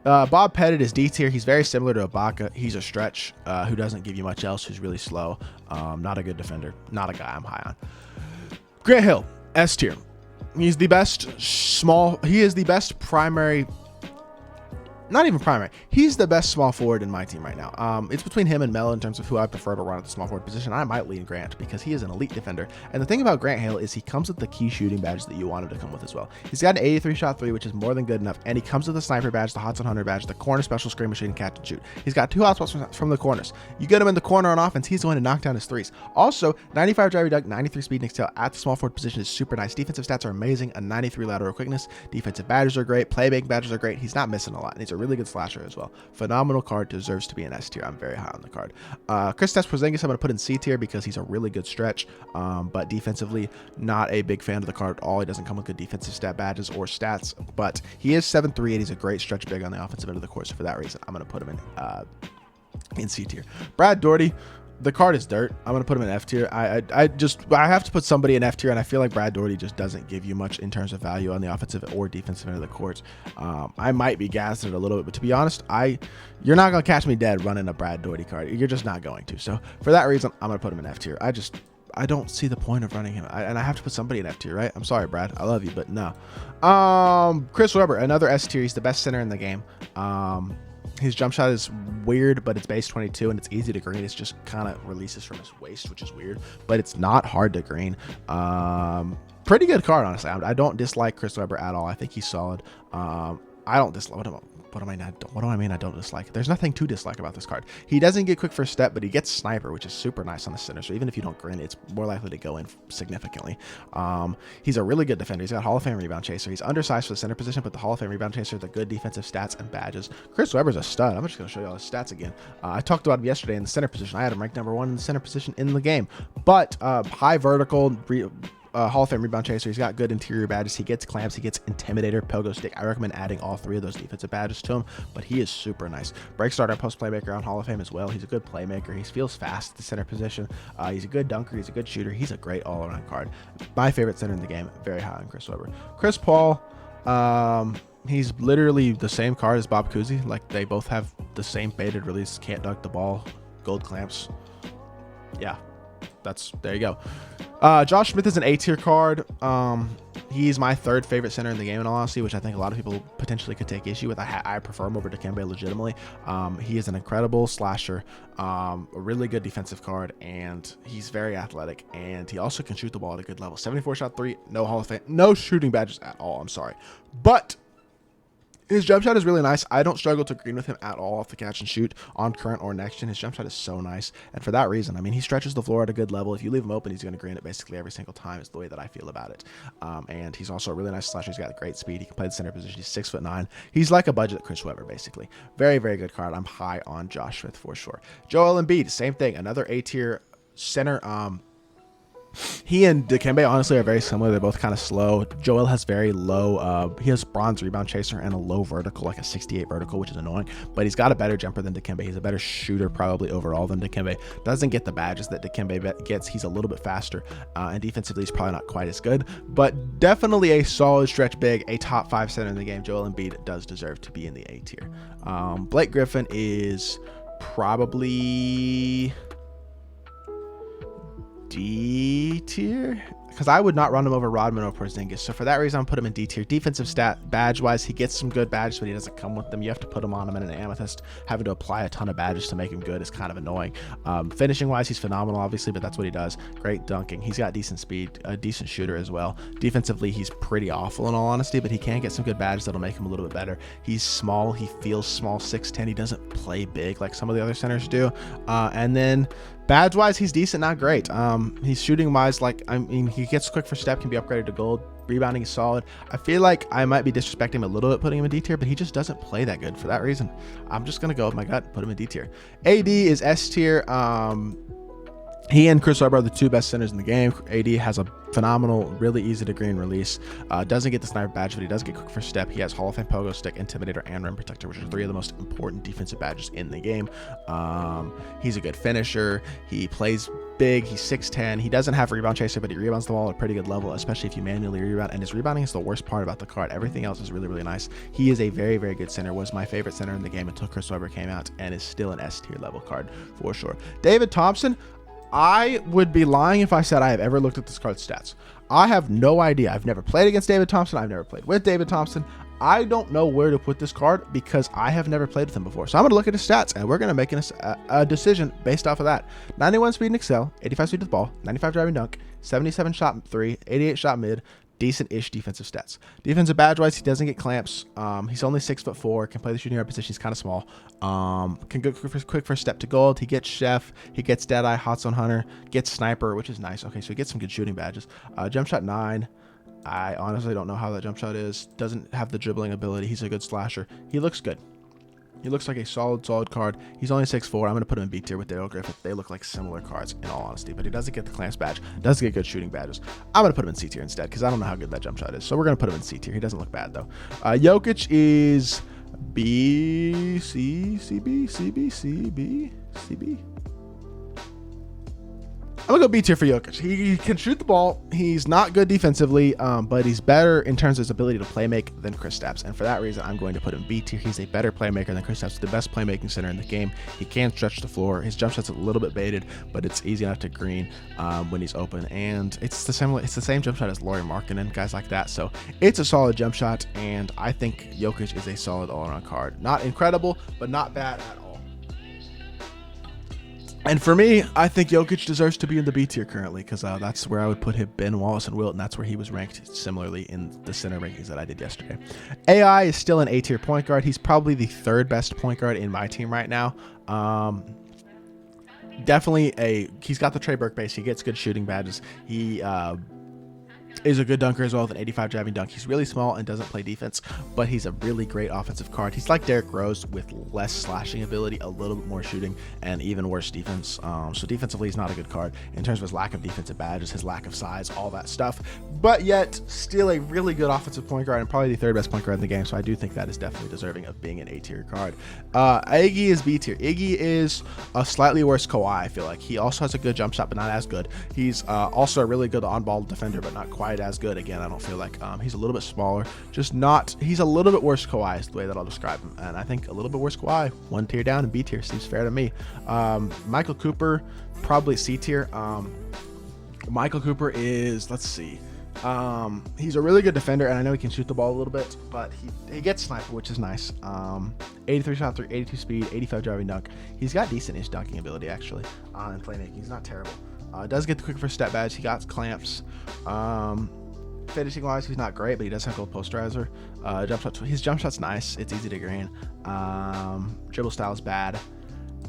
Bob Pettit is D tier. He's very similar to Ibaka. He's a stretch who doesn't give you much else, who's really slow. Not a good defender. Not a guy I'm high on. Grant Hill, S tier. He's the best he is the best primary. Not even primary. He's the best small forward in my team right now. It's between him and Melo in terms of who I prefer to run at the small forward position. I might lean Grant because he is an elite defender. And the thing about Grant Hill is he comes with the key shooting badges that you want him to come with as well. He's got an 83 shot three, which is more than good enough. And he comes with the sniper badge, the Hot 100 badge, the corner special screen machine, catch and shoot. He's got 2 hotspots from the corners. You get him in the corner on offense, he's going to knock down his threes. Also, 95 driving dunk, 93 speed and excel at the small forward position is super nice. Defensive stats are amazing. A 93 lateral quickness. Defensive badges are great. Playmaking badges are great. He's not missing a lot. And he's a really good slasher as well. Phenomenal card, deserves to be an S tier. I'm very high on the card. Kristaps Porzingis I'm going to put in C tier because he's a really good stretch, but defensively not a big fan of the card at all. He doesn't come with good defensive stat badges or stats, but he is 7'3" and he's a great stretch big on the offensive end of the court. So for that reason, I'm going to put him in C tier. Brad Daugherty, the card is dirt. I'm going to put him in F tier. I have to put somebody in F tier, and I feel like Brad Daugherty just doesn't give you much in terms of value on the offensive or defensive end of the court. I might be gassed it a little bit, but to be honest, you're not going to catch me dead running a Brad Daugherty card. You're just not going to. So for that reason, I'm going to put him in F tier. I don't see the point of running him, and I have to put somebody in F tier, right? I'm sorry, Brad. I love you, but no. Chris Webber, another S tier. He's the best center in the game. His jump shot is weird, but it's base 22 and it's easy to green. It's just kind of releases from his waist, which is weird, but it's not hard to green. Pretty good card, honestly. I don't dislike Chris Webber at all. I think he's solid. I don't dislike what do I mean? I don't dislike. There's nothing to dislike about this card. He doesn't get quick first step, but he gets sniper, which is super nice on the center. So even if you don't green, it's more likely to go in significantly. He's a really good defender. He's got Hall of Fame rebound chaser. He's undersized for the center position, but the Hall of Fame rebound chaser, the good defensive stats and badges. Chris Webber's a stud. I'm just going to show you all his stats again. I talked about him yesterday in the center position. I had him ranked number 1 in the center position in the game, but high vertical, Hall of Fame rebound chaser. He's got good interior badges. He gets clamps. He gets intimidator, pogo stick. I recommend adding all 3 of those defensive badges to him, but he is super nice. Break starter and post playmaker on Hall of Fame as well. He's a good playmaker. He feels fast at the center position. He's a good dunker. He's a good shooter. He's a great all-around card. My favorite center in the game. Very high on Chris Webber. Chris Paul, he's literally the same card as Bob Cousy. Like, they both have the same faded release, can't dunk the ball, gold clamps. Yeah, there you go. Josh Smith is an A tier card. He's my 3rd favorite center in the game, in all honesty, which I think a lot of people potentially could take issue with. I prefer him over Dikembe legitimately. He is an incredible slasher, a really good defensive card, and he's very athletic, and he also can shoot the ball at a good level. 74 shot three, no Hall of Fame, no shooting badges at all. I'm sorry, but his jump shot is really nice. I don't struggle to green with him at all off the catch and shoot on current or next gen. His jump shot is so nice. And for that reason, I mean, he stretches the floor at a good level. If you leave him open, he's going to green it basically every single time is the way that I feel about it. And he's also a really nice slasher. He's got great speed. He can play the center position. He's 6'9". He's like a budget Chris Webber, basically. Very, very good card. I'm high on Josh Smith for sure. Joel Embiid, same thing. Another A tier center. He and Dikembe honestly are very similar. They're both kind of slow. Joel has very low, he has bronze rebound chaser and a low vertical, like a 68 vertical, which is annoying, but he's got a better jumper than Dikembe. He's a better shooter probably overall than Dikembe. Doesn't get the badges that Dikembe gets. He's a little bit faster, and defensively he's probably not quite as good, but definitely a solid stretch big, a top 5 center in the game. Joel Embiid does deserve to be in the A tier. Blake Griffin is probably D tier, because I would not run him over Rodman or Porzingis. So for that reason, I'm put him in D tier. Defensive stat badge wise, he gets some good badges, but he doesn't come with them. You have to put him on him in an amethyst. Having to apply a ton of badges to make him good is kind of annoying. Finishing wise, he's phenomenal, obviously, but that's what he does. Great dunking. He's got decent speed, a decent shooter as well. Defensively, he's pretty awful in all honesty, but he can get some good badges that'll make him a little bit better. He's small. He feels small, 6'10". He doesn't play big like some of the other centers do. And then badge wise, he's decent, not great. He's shooting wise, like, I mean, he gets quick for step, can be upgraded to gold. Rebounding is solid. I feel like I might be disrespecting him a little bit putting him in D tier, but he just doesn't play that good. For that reason, I'm just gonna go with my gut, put him in D tier. AD is S tier. He and Chris Webber are the two best centers in the game. AD has a phenomenal, really easy to green release. Doesn't get the sniper badge, but he does get quick first step. He has Hall of Fame pogo stick, intimidator, and rim protector, which are three of the most important defensive badges in the game. He's a good finisher. He plays big. He's 6'10". He doesn't have rebound chaser, but he rebounds the ball at a pretty good level, especially if you manually rebound. And his rebounding is the worst part about the card. Everything else is really, really nice. He is a very, very good center. Was my favorite center in the game until Chris Webber came out, and is still an S tier level card for sure. David Thompson. I would be lying if I said I have ever looked at this card's stats. I have no idea. I've never played against David Thompson. I've never played with David Thompson. I don't know where to put this card because I have never played with him before. So I'm going to look at his stats, and we're going to make a decision based off of that. 91 speed and excel, 85 speed with the ball, 95 driving dunk, 77 shot 3, 88 shot mid, decent-ish defensive stats. Defensive badge-wise, he doesn't get clamps. He's only 6'4", can play the shooting guard position. He's kind of small. Can go quick first step to gold. He gets chef. He gets Deadeye, Hot Zone Hunter, gets sniper, which is nice. Okay, so he gets some good shooting badges. Jump shot 9. I honestly don't know how that jump shot is. Doesn't have the dribbling ability. He's a good slasher. He looks good. He looks like a solid card. He's only 6'4". I'm going to put him in B tier with Daryl Griffith. They look like similar cards in all honesty, but he doesn't get the clamps badge. Doesn't get good shooting badges. I'm going to put him in C tier instead because I don't know how good that jump shot is. So we're going to put him in C tier. He doesn't look bad though. Jokic is B, C, C, B, C, B, C, B, C, B. I'm gonna go B tier for Jokic. He can shoot the ball. He's not good defensively, but he's better in terms of his ability to play make than Kristaps. And for that reason, I'm going to put him B tier. He's a better playmaker than Kristaps, the best playmaking center in the game. He can stretch the floor. His jump shot's a little bit baited, but it's easy enough to green when he's open. And it's the same jump shot as Lauri Markkanen, guys like that. So it's a solid jump shot, and I think Jokic is a solid all-around card. Not incredible, but not bad at all. And for me, I think Jokic deserves to be in the B tier currently because that's where I would put him, Ben Wallace, and Wilt, and that's where he was ranked similarly in the center rankings that I did yesterday. AI is still an A tier point guard. He's probably the third best point guard in my team right now. He's got the Trey Burke base. He gets good shooting badges. He is a good dunker as well with an 85 driving dunk. He's really small and doesn't play defense, but he's a really great offensive card. He's like Derrick Rose with less slashing ability, a little bit more shooting, and even worse defense. So defensively, he's not a good card in terms of his lack of defensive badges, his lack of size, all that stuff, but yet still a really good offensive point guard and probably the third best point guard in the game. So I do think that is definitely deserving of being an A tier card. Iggy is B tier. Iggy is a slightly worse Kawhi. I feel like he also has a good jump shot, but not as good. He's also a really good on-ball defender, but not quite as good. Again, I don't feel like he's a little bit smaller, he's a little bit worse Kawhi is the way that I'll describe him, and I think a little bit worse Kawhi, one tier down, and B tier seems fair to me. Michael Cooper, probably C tier. Michael Cooper is, let's see, he's a really good defender, and I know he can shoot the ball a little bit, but he gets sniper, which is nice. 83 shot 3, 82 speed, 85 driving dunk. He's got decent-ish dunking ability actually, and playmaking. He's not terrible. Does get the quick first step badge. He got clamps. Finishing wise, he's not great, but he does have gold posterizer. His jump shot's nice. It's easy to green. Dribble style is bad.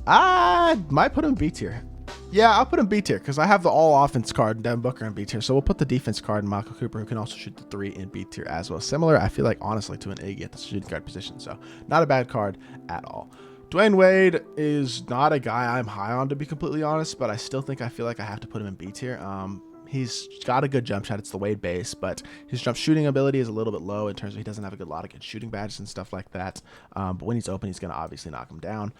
I might put him B tier. Yeah, I'll put him B tier because I have the all offense card, Devin Booker, in B tier. So we'll put the defense card in Michael Cooper, who can also shoot the 3 in B tier as well. Similar, I feel like, honestly, to an Iggy at the shooting guard position. So not a bad card at all. Dwayne Wade is not a guy I'm high on, to be completely honest, but I still think I feel like I have to put him in B tier. He's got a good jump shot. It's the Wade base, but his jump shooting ability is a little bit low in terms of he doesn't have a lot of good shooting badges and stuff like that. But when he's open, he's going to obviously knock him down.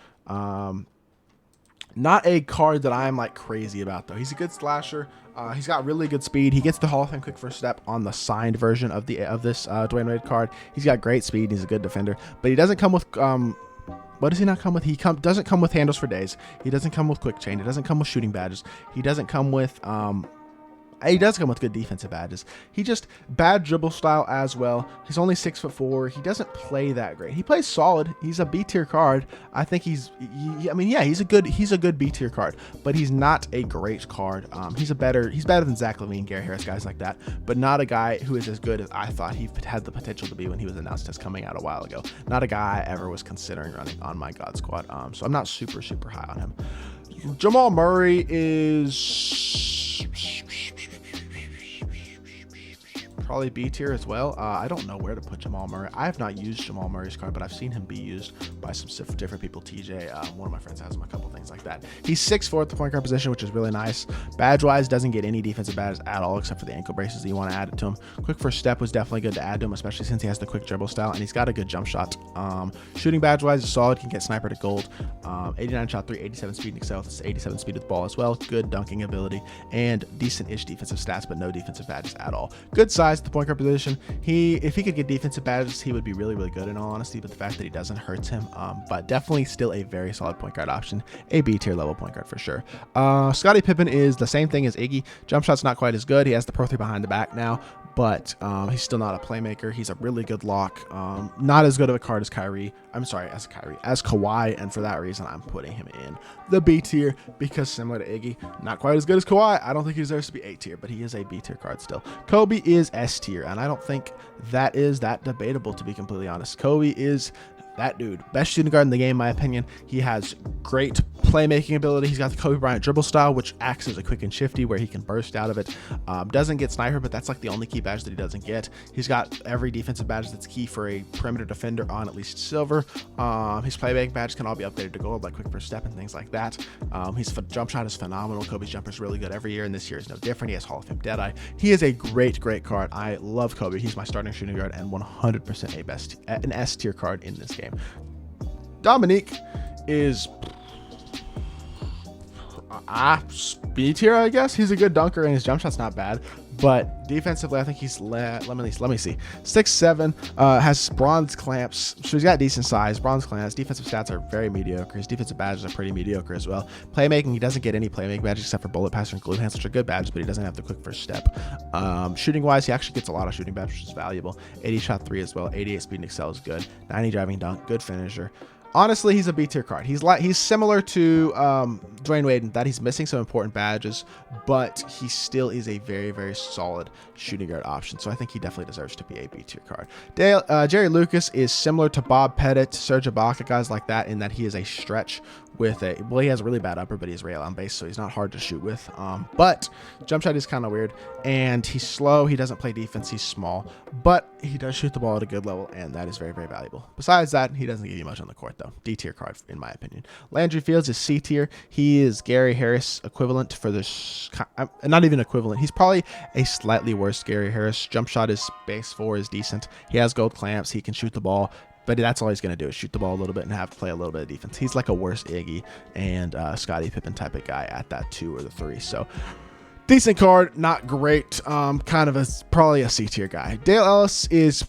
Not a card that I'm like crazy about though. He's a good slasher. He's got really good speed. He gets the Hall of Fame quick first step on the signed version of this Dwayne Wade card. He's got great speed. He's a good defender, but he doesn't come with What does he not come with? He doesn't come with handles for days. He doesn't come with quick chain. He doesn't come with shooting badges. He doesn't come with he does come with good defensive badges. He just bad dribble style as well. He's only 6'4". He doesn't play that great. He plays solid. He's a B tier card. I think he's a good B tier card, but he's not a great card. He's better than Zach Levine, Gary Harris, guys like that, but not a guy who is as good as I thought he had the potential to be when he was announced as coming out a while ago. Not a guy I ever was considering running on my God squad. So I'm not super high on him. Jamal Murray is probably B tier as well. I don't know where to put Jamal Murray. I have not used Jamal Murray's card, but I've seen him be used by some different people. TJ, one of my friends has him, a couple things like that. He's 6'4" at the point guard position, which is really nice. Badge wise, doesn't get any defensive badges at all except for the ankle braces that you want to add it to him. Quick first step was definitely good to add to him, especially since he has the quick dribble style and he's got a good jump shot. Shooting badge wise is solid, can get sniper to gold. 89 shot 3, 87 speed and excel. This is 87 speed with the ball as well. Good dunking ability and decent-ish defensive stats, but no defensive badges at all. Good size at the point guard position. If he could get defensive badges, he would be really good in all honesty, but the fact that he doesn't hurts him. But definitely still a very solid point guard option, a B tier level point guard for sure. Scottie Pippen is the same thing as Iggy. Jump shot's not quite as good. He has the Pro 3 behind the back now, but he's still not a playmaker. He's a really good lock. Not as good of a card as as Kawhi, and for that reason, I'm putting him in the B tier because similar to Iggy, not quite as good as Kawhi. I don't think he deserves to be A tier, but he is a B tier card still. Kobe is S tier, and I don't think that is that debatable, to be completely honest. Kobe is that dude. Best shooting guard in the game, in my opinion. He has great playmaking ability. He's got the Kobe Bryant dribble style, which acts as a quick and shifty where he can burst out of it. Doesn't get sniper, but that's like the only key badge that he doesn't get. He's got every defensive badge that's key for a perimeter defender on at least silver. His playmaking badges can all be updated to gold, like quick first step and things like that. His jump shot is phenomenal. Kobe's jumper is really good every year, and this year is no different. He has Hall of Fame Deadeye. He is a great card. I love Kobe. He's my starting shooting guard and 100% an S tier card in this game. Dominique is B tier, I guess. He's a good dunker and his jump shot's not bad, but defensively I think he's let me see, 6'7", has bronze clamps, so he's got decent size, bronze clamps. Defensive stats are very mediocre. His defensive badges are pretty mediocre as well. Playmaking, he doesn't get any playmaking badges except for bullet passer and glue hands, which are good badges, but he doesn't have the quick first step. Shooting wise, he actually gets a lot of shooting badges, which is valuable. 80 shot 3 as well. 88 speed and excel is good. 90 driving dunk, good finisher. Honestly, he's a B tier card. He's similar to Dwayne Wade in that he's missing some important badges, but he still is a very solid shooting guard option. So I think he definitely deserves to be a B tier card. Jerry Lucas is similar to Bob Pettit, Serge Ibaka, guys like that, in that he is a stretch with he has a really bad upper, but he's rail on base, so he's not hard to shoot with. But jump shot is kind of weird, and he's slow. He doesn't play defense. He's small, but he does shoot the ball at a good level, and that is very valuable. Besides that, he doesn't give you much on the court, though. D tier card, in my opinion. Landry Fields is C tier. He is Gary Harris equivalent for this, not even equivalent. He's probably a slightly worse Gary Harris. Jump shot is base 4 is decent. He has gold clamps. He can shoot the ball, but that's all he's going to do is shoot the ball a little bit and have to play a little bit of defense. He's like a worse Iggy and Scottie Pippen type of guy at that 2 or the 3. So decent card, not great. Kind of probably a C tier guy. Dale Ellis is,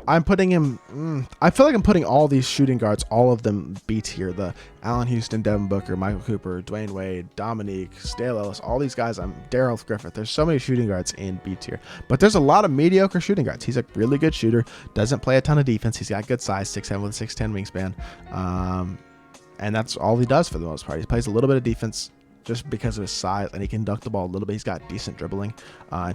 I'm putting him, I feel like I'm putting all these shooting guards, all of them B tier. The Allen Houston, Devin Booker, Michael Cooper, Dwayne Wade, Dominique, Dale Ellis, all these guys. Daryl Griffith. There's so many shooting guards in B tier, but there's a lot of mediocre shooting guards. He's a really good shooter, doesn't play a ton of defense. He's got good size, 6'7" with a 6'10" wingspan. And that's all he does for the most part. He plays a little bit of defense just because of his size, and he can dunk the ball a little bit. He's got decent dribbling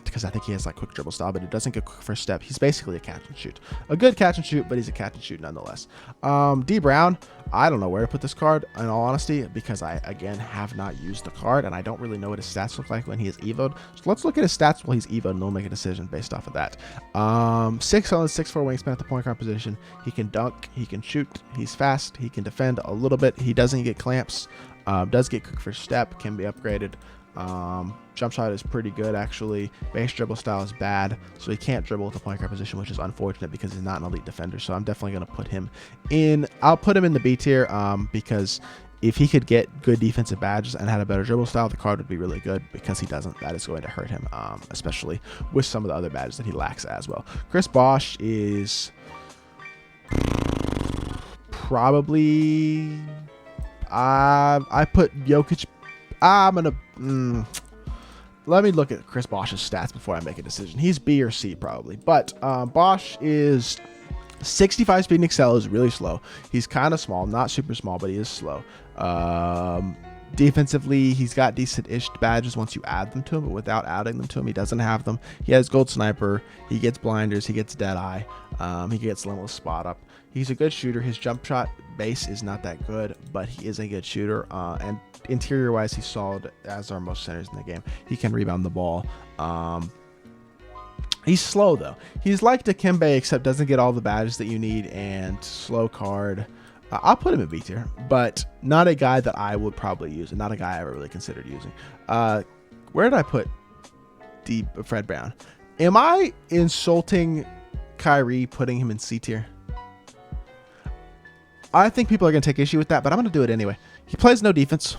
because I think he has like quick dribble style, but he doesn't get quick first step. He's basically a catch and shoot, a good catch and shoot, but he's a catch and shoot nonetheless. D Brown, I don't know where to put this card in all honesty, because I again have not used the card and I don't really know what his stats look like when he is evoed. So let's look at his stats while he's evoed and we'll make a decision based off of that. 6'6", 6'4" wingspan at the point guard position. He can dunk, he can shoot, he's fast, he can defend a little bit. He doesn't get clamps. Does get quick first step, can be upgraded. Jump shot is pretty good actually. Base dribble style is bad, so he can't dribble at the point guard position, which is unfortunate because he's not an elite defender. So I'm definitely going to put him in. I'll put him in the B tier because if he could get good defensive badges and had a better dribble style, the card would be really good. Because he doesn't, that is going to hurt him, especially with some of the other badges that he lacks as well. Chris Bosh is probably I put Jokic. I'm gonna let me look at Chris Bosh's stats before I make a decision. He's B or C probably, but Bosh is 65 speed and excel is really slow. He's kind of small, not super small, but he is slow. Defensively, he's got decent-ish badges once you add them to him, but without adding them to him, he doesn't have them. He has gold sniper, he gets blinders, he gets dead eye, he gets limitless spot up. He's a good shooter. His jump shot base is not that good, but he is a good shooter. And interior-wise, he's solid, as are most centers in the game. He can rebound the ball. He's slow, though. He's like Dikembe, except doesn't get all the badges that you need, and slow card. I'll put him in B tier, but not a guy that I would probably use, and not a guy I ever really considered using. Where did I put Fred Brown? Am I insulting Kyrie putting him in C tier? I think people are going to take issue with that, but I'm going to do it anyway. He plays no defense.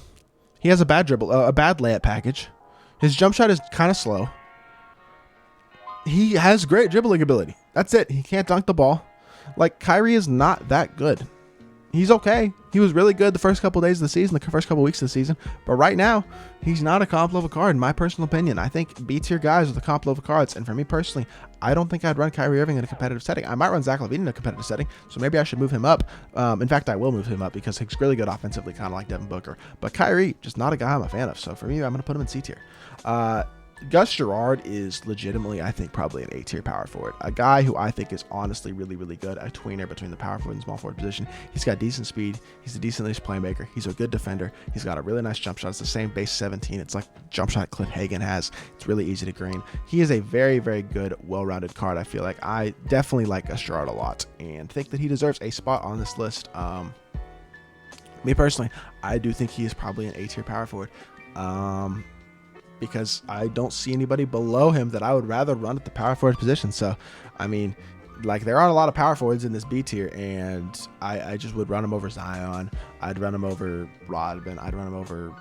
He has a bad dribble, a bad layup package. His jump shot is kind of slow. He has great dribbling ability. That's it. He can't dunk the ball. Like, Kyrie is not that good. He's okay. He was really good the first couple days of the season, the first couple weeks of the season. But right now, he's not a comp level card, in my personal opinion. I think B tier guys are the comp level cards. And for me personally, I don't think I'd run Kyrie Irving in a competitive setting. I might run Zach Levine in a competitive setting, so maybe I should move him up. In fact, I will move him up because he's really good offensively, kind of like Devin Booker. But Kyrie, just not a guy I'm a fan of. So for me, I'm going to put him in C tier. Gus Gerard is legitimately, I think, probably an A tier power forward. A guy who I think is honestly really, really good. A tweener between the power forward and small forward position. He's got decent speed. He's a decent-ish playmaker. He's a good defender. He's got a really nice jump shot. It's the same base 17. It's like jump shot Cliff Hagan has. It's really easy to green. He is a very, very good, well-rounded card. I feel like I definitely like Gus Gerard a lot and think that he deserves a spot on this list. Me personally, I do think he is probably an A tier power forward. Because I don't see anybody below him that I would rather run at the power forward position. So, I mean, like, there aren't a lot of power forwards in this B tier, and I just would run him over Zion. I'd run him over Rodman. I'd run him over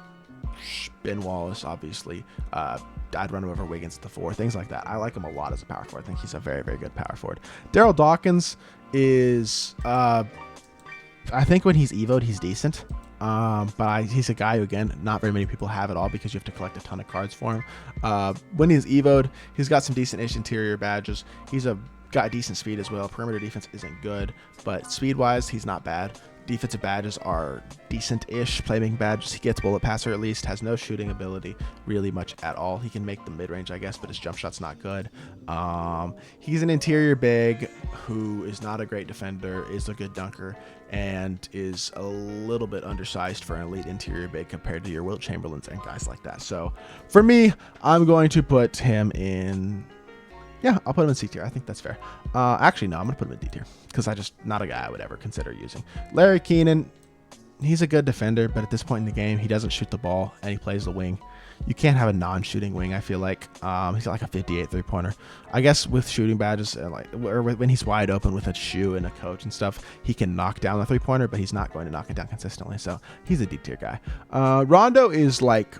Ben Wallace, obviously. I'd run him over Wiggins at the 4, things like that. I like him a lot as a power forward. I think he's a very, very good power forward. Daryl Dawkins is, I think when he's evo'd, he's decent. But he's a guy who, again, not very many people have at all because you have to collect a ton of cards for him. When he's evo'd, he's got some decent-ish interior badges. He's got decent speed as well. Perimeter defense isn't good, but speed-wise, he's not bad. Defensive badges are decent-ish playmaking badges. He gets bullet passer at least, has no shooting ability really much at all. He can make the mid-range, I guess, but his jump shot's not good. He's an interior big who is not a great defender, is a good dunker, and is a little bit undersized for an elite interior big compared to your Wilt Chamberlains and guys like that. So for me, I'm going to put him in... Yeah, I'll put him in C tier. I think that's fair. Actually, no, I'm going to put him in D tier because not a guy I would ever consider using. Larry Keenan, he's a good defender, but at this point in the game, he doesn't shoot the ball and he plays the wing. You can't have a non-shooting wing, I feel like. He's got like a 58 three-pointer. I guess with shooting badges, or when he's wide open with a shoe and a coach and stuff, he can knock down the three-pointer, but he's not going to knock it down consistently. So he's a D tier guy. Rondo is like...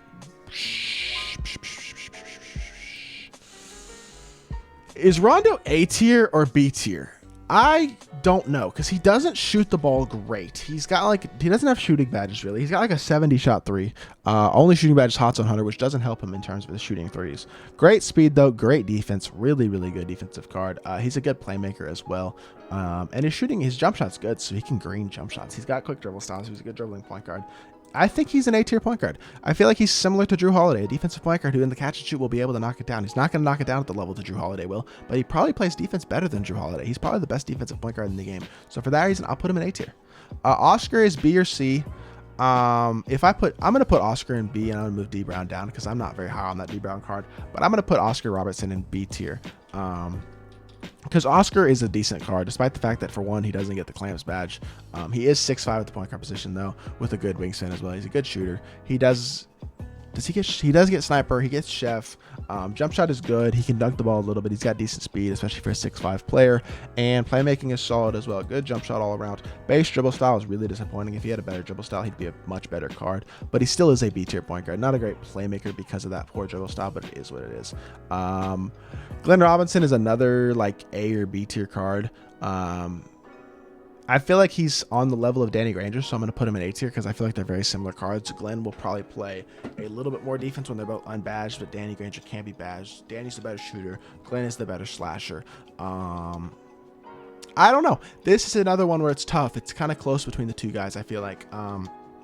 Is Rondo A tier or B tier? I don't know because he doesn't shoot the ball great. He doesn't have shooting badges really. He's got like a 70 shot 3. Only shooting badge is hot zone 100, which doesn't help him in terms of his shooting threes. Great speed though, great defense, really, really good defensive card. He's a good playmaker as well. And his jump shot's good, so he can green jump shots. He's got quick dribble styles. He's a good dribbling point guard. I think he's an A-tier point guard. I feel like he's similar to Drew Holiday, a defensive point guard who in the catch and shoot will be able to knock it down. He's not going to knock it down at the level that Drew Holiday will, but he probably plays defense better than Drew Holiday. He's probably the best defensive point guard in the game. So for that reason, I'll put him in A-tier. Oscar is B or C. I'm going to put Oscar in B, and I'm going to move D Brown down because I'm not very high on that D Brown card, but I'm going to put Oscar Robertson in B tier. Because Oscar is a decent card, despite the fact that, for one, he doesn't get the clamps badge. He is 6'5" at the point guard position, though, with a good wingspan as well. He's a good shooter. He does get sniper. He gets chef. Jump shot is good. He can dunk the ball a little bit. He's got decent speed, especially for a 6'5" player. And playmaking is solid as well. Good jump shot all around. Base dribble style is really disappointing. If he had a better dribble style, he'd be a much better card. But he still is a B tier point guard. Not a great playmaker because of that poor dribble style, but it is what it is. Glenn Robinson is another like A or B tier card. I feel like he's on the level of Danny Granger, so I'm going to put him in A tier because I feel like they're very similar cards. Glenn will probably play a little bit more defense when they're both unbadged, but Danny Granger can be badged. Danny's the better shooter. Glenn is the better slasher. I don't know. This is another one where it's tough. It's kind of close between the two guys, I feel like.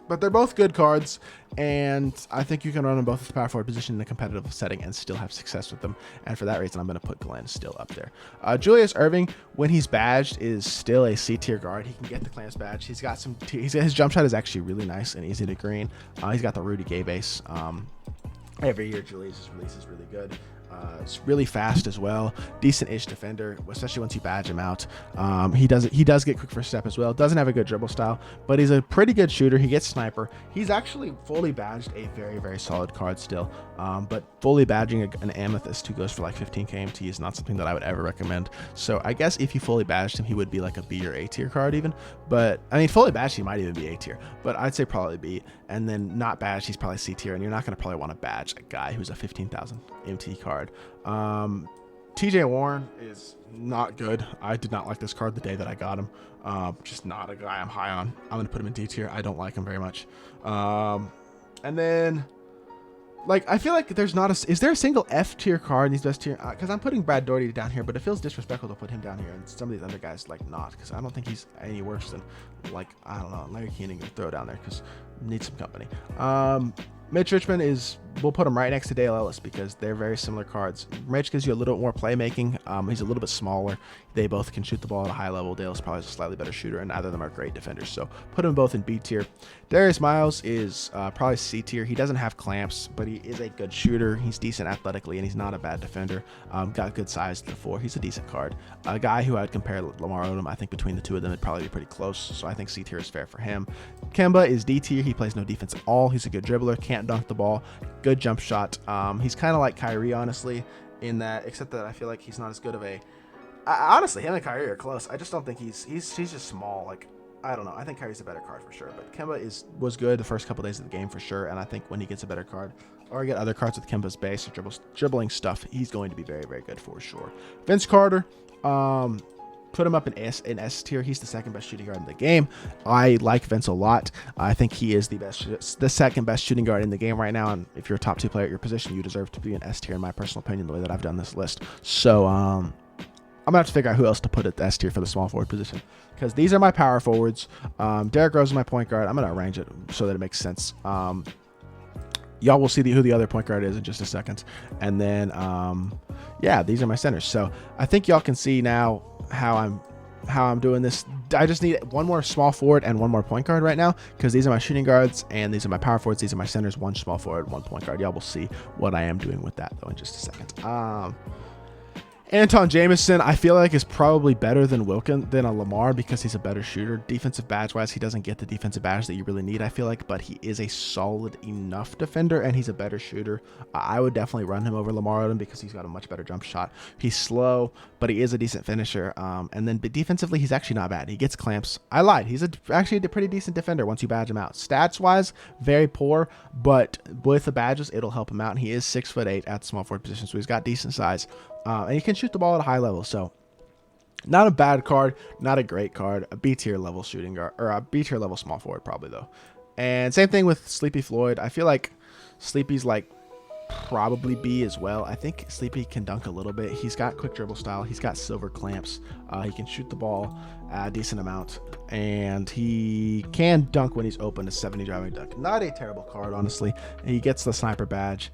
But they're both good cards, and I think you can run them both at the power forward position in a competitive setting and still have success with them. And for that reason, I'm going to put Glenn still up there. Julius Irving, when he's badged, is still a C tier guard. He can get the clamps badge. He's got some. His jump shot is actually really nice and easy to green. He's got the Rudy Gay base. Every year, Julius' release is really good. It's really fast as well. Decent-ish defender, especially once you badge him out. He does get quick first step as well. Doesn't have a good dribble style, but he's a pretty good shooter. He gets sniper. He's actually fully badged a very, very solid card still. But fully badging an amethyst who goes for like 15k MT is not something that I would ever recommend. So I guess if you fully badged him, he would be like a B or A tier card even. But I mean, fully badged, he might even be A tier. But I'd say probably B. And then not badged, he's probably C tier. And you're not going to probably want to badge a guy who's a 15,000 MT card. TJ Warren is not good. I did not like this card the day that I got him. Just not a guy I'm high on. I'm going to put him in D tier. I don't like him very much. And then, like, I feel like there's not a... Is there a single F tier card in these best tier? Because I'm putting Brad Daugherty down here, but it feels disrespectful to put him down here and some of these other guys, like, not. Because I don't think he's any worse than, like, I don't know, Larry Keenan can throw down there because needs some company. Mitch Richmond is, we'll put him right next to Dale Ellis because they're very similar cards. Mitch gives you a little bit more playmaking. He's a little bit smaller. They both can shoot the ball at a high level. Dale's probably a slightly better shooter, and neither of them are great defenders. So put them both in B tier. Darius Miles is probably C tier. He doesn't have clamps, but he is a good shooter. He's decent athletically, and he's not a bad defender. Got good size to the floor. He's a decent card. A guy who I'd compare Lamar Odom. I think between the two of them, it'd probably be pretty close. So I think C tier is fair for him. Kemba is D tier. He plays no defense at all. He's a good dribbler. Can't dunk the ball. Good jump shot. He's kind of like Kyrie, honestly, in that, except that I feel like he's not as good of a... honestly, him and Kyrie are close. I just don't think he's just small. Like, I don't know. I think Kyrie's a better card for sure. But Kemba was good the first couple days of the game for sure. And I think when he gets a better card, or get other cards with Kemba's base or dribbling stuff, he's going to be very, very good for sure. Vince Carter, put him up in S tier. He's the second best shooting guard in the game. I like Vince a lot. I think he is the second best shooting guard in the game right now. And if you're a top 2 player at your position, you deserve to be an S tier, in my personal opinion, the way that I've done this list. So I'm gonna have to figure out who else to put at the S tier for the small forward position, because these are my power forwards. Derrick Rose is my point guard. I'm gonna arrange it so that it makes sense. Y'all will see who the other point guard is in just a second. And then, yeah, these are my centers. So I think y'all can see now how I'm doing this. I just need one more small forward and one more point guard right now, because these are my shooting guards and these are my power forwards. These are my centers, one small forward, one point guard. Y'all will see what I am doing with that, though, in just a second. Anton Jameson, I feel like, is probably better than a Lamar because he's a better shooter. Defensive badge wise, he doesn't get the defensive badge that you really need, I feel like, but he is a solid enough defender and he's a better shooter. I would definitely run him over Lamar Odom because he's got a much better jump shot. He's slow, but he is a decent finisher. And then defensively, he's actually not bad. He gets clamps. I lied. He's actually a pretty decent defender once you badge him out. Stats wise, very poor, but with the badges, it'll help him out. And he is 6'8" at the small forward position, so he's got decent size. And he can shoot the ball at a high level, so not a bad card, not a great card. A B tier level shooting guard, or a B tier level small forward probably, though. And same thing with Sleepy Floyd. I feel like Sleepy's like probably B as well. I think Sleepy can dunk a little bit. He's got quick dribble style. He's got silver clamps. He can shoot the ball a decent amount, and he can dunk when he's open to 70 driving dunk. Not a terrible card, honestly. He gets the sniper badge.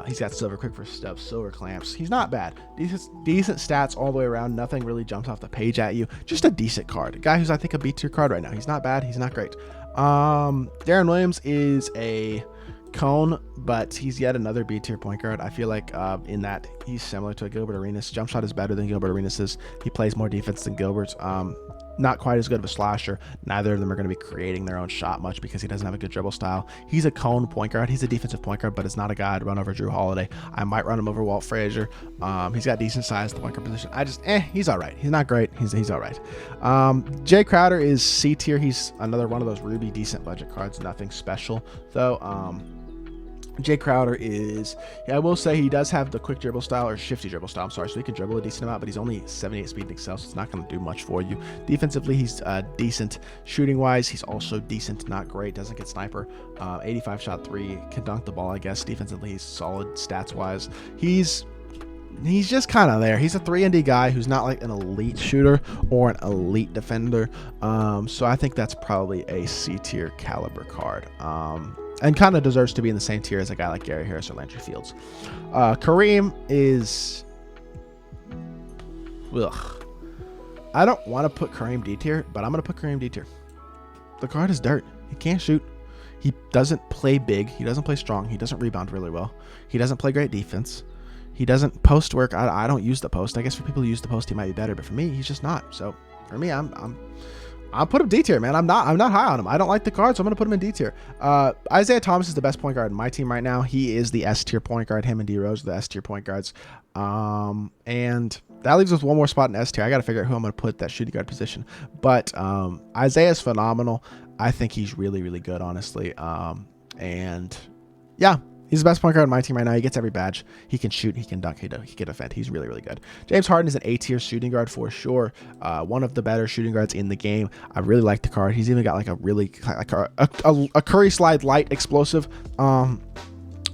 He's got silver quick first step, silver clamps. He's not bad. Decent stats all the way around. Nothing really jumps off the page at you. Just a decent card. A guy who's, I think, a B tier card right now. He's not bad. He's not great. Darren Williams is a cone, but he's yet another B tier point guard. I feel like in that he's similar to a Gilbert Arenas. Jump shot is better than Gilbert Arenas is. He plays more defense than Gilbert. Not quite as good of a slasher. Neither of them are going to be creating their own shot much because he doesn't have a good dribble style. He's a cone point guard. He's a defensive point guard, but it's not a guy I'd run over Drew Holiday. I might run him over Walt Frazier. He's got decent size at the point guard position. He's all right. He's not great. He's all right. Jay Crowder is C tier. He's another one of those Ruby decent budget cards. Nothing special though. Jay Crowder is, I will say he does have the quick dribble style, or shifty dribble style, I'm sorry, so he can dribble a decent amount, but he's only 78 speed and excel, so it's not going to do much for you. Defensively, he's decent. Shooting-wise, he's also decent, not great, doesn't get sniper. 85 shot 3, can dunk the ball, I guess. Defensively, he's solid stats-wise. He's just kind of there. He's a 3-and-D guy who's not like an elite shooter or an elite defender, so I think that's probably a C-tier caliber card. And kind of deserves to be in the same tier as a guy like Gary Harris or Landry Fields. Kareem is... Ugh. I don't want to put Kareem D tier, but I'm going to put Kareem D tier. The card is dirt. He can't shoot. He doesn't play big. He doesn't play strong. He doesn't rebound really well. He doesn't play great defense. He doesn't post work. I don't use the post. I guess for people who use the post, he might be better, but for me, he's just not. So for me, I'll put him D tier, man. I'm not high on him. I don't like the card, so I'm gonna put him in D tier. Isaiah Thomas is the best point guard in my team right now. He is the S tier point guard. Him and D Rose are the S tier point guards. And that leaves us with one more spot in S tier. I got to figure out who I'm gonna put that shooting guard position. But Isaiah's phenomenal. I think he's really, really good, honestly. And yeah. He's the best point guard on my team right now. He gets every badge. He can shoot. He can dunk. He can defend. He's really, really good. James Harden is an A-tier shooting guard for sure. One of the better shooting guards in the game. I really like the card. He's even got like a really a Curry slide light explosive.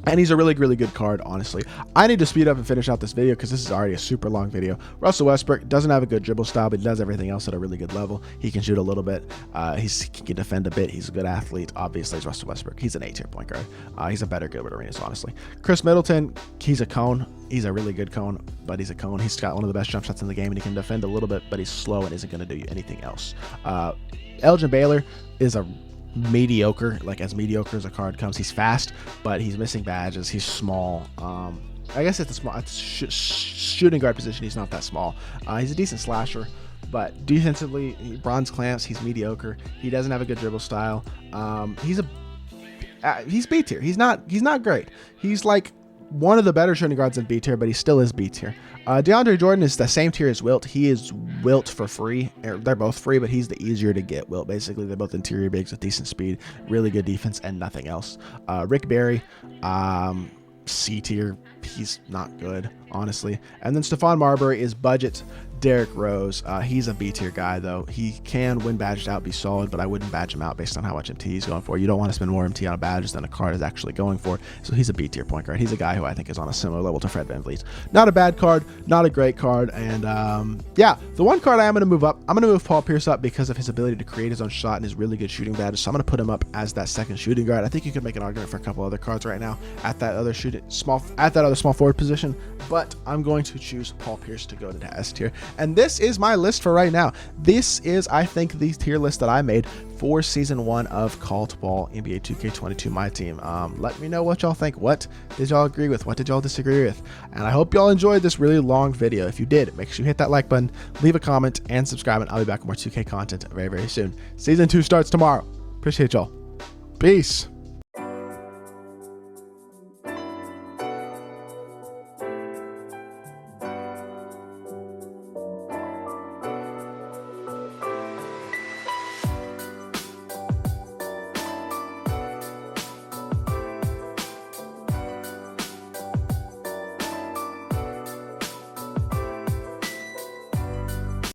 And he's a really, really good card, honestly. I need to speed up and finish out this video because this is already a super long video. Russell Westbrook doesn't have a good dribble style, but he does everything else at a really good level. He can shoot a little bit. He can defend a bit. He's a good athlete. Obviously, he's Russell Westbrook. He's an A-tier point guard. He's a better Gilbert Arenas, honestly. Chris Middleton, he's a cone. He's a really good cone, but he's a cone. He's got one of the best jump shots in the game, and he can defend a little bit, but he's slow and isn't going to do anything else. Elgin Baylor is a mediocre, like as mediocre as a card comes. He's fast, but he's missing badges. He's small. I guess at the small shooting guard position, he's not that small. He's a decent slasher, but defensively, bronze clamps. He's mediocre. He doesn't have a good dribble style. He's B tier. He's not great. He's like one of the better shooting guards in B tier, but he still is B tier. DeAndre Jordan is the same tier as Wilt. He is Wilt for free. They're both free, but he's the easier to get Wilt. Basically, they're both interior bigs with decent speed, really good defense, and nothing else. Rick Barry, C tier. He's not good, honestly. And then Stephon Marbury is budget Derrick Rose. He's a B tier guy, though. He can win badged out, be solid, but I wouldn't badge him out based on how much MT he's going for. You don't want to spend more MT on a badge than a card is actually going for. So he's a B tier point guard. He's a guy who I think is on a similar level to Fred VanVleet. Not a bad card, not a great card. And yeah, the one card I am going to move up, I'm going to move Paul Pierce up because of his ability to create his own shot and his really good shooting badges. So I'm going to put him up as that second shooting guard. I think you could make an argument for a couple other cards right now at that other other small forward position, but I'm going to choose Paul Pierce to go to the S tier. And this is my list for right now. This is, I think, the tier list that I made for season 1 of Call to Ball NBA 2K22 My Team. Let me know what y'all think. What did y'all agree with? What did y'all disagree with? And I hope y'all enjoyed this really long video. If you did, make sure you hit that like button, leave a comment, and subscribe, and I'll be back with more 2K content very, very soon. Season 2 starts tomorrow. Appreciate y'all. Peace.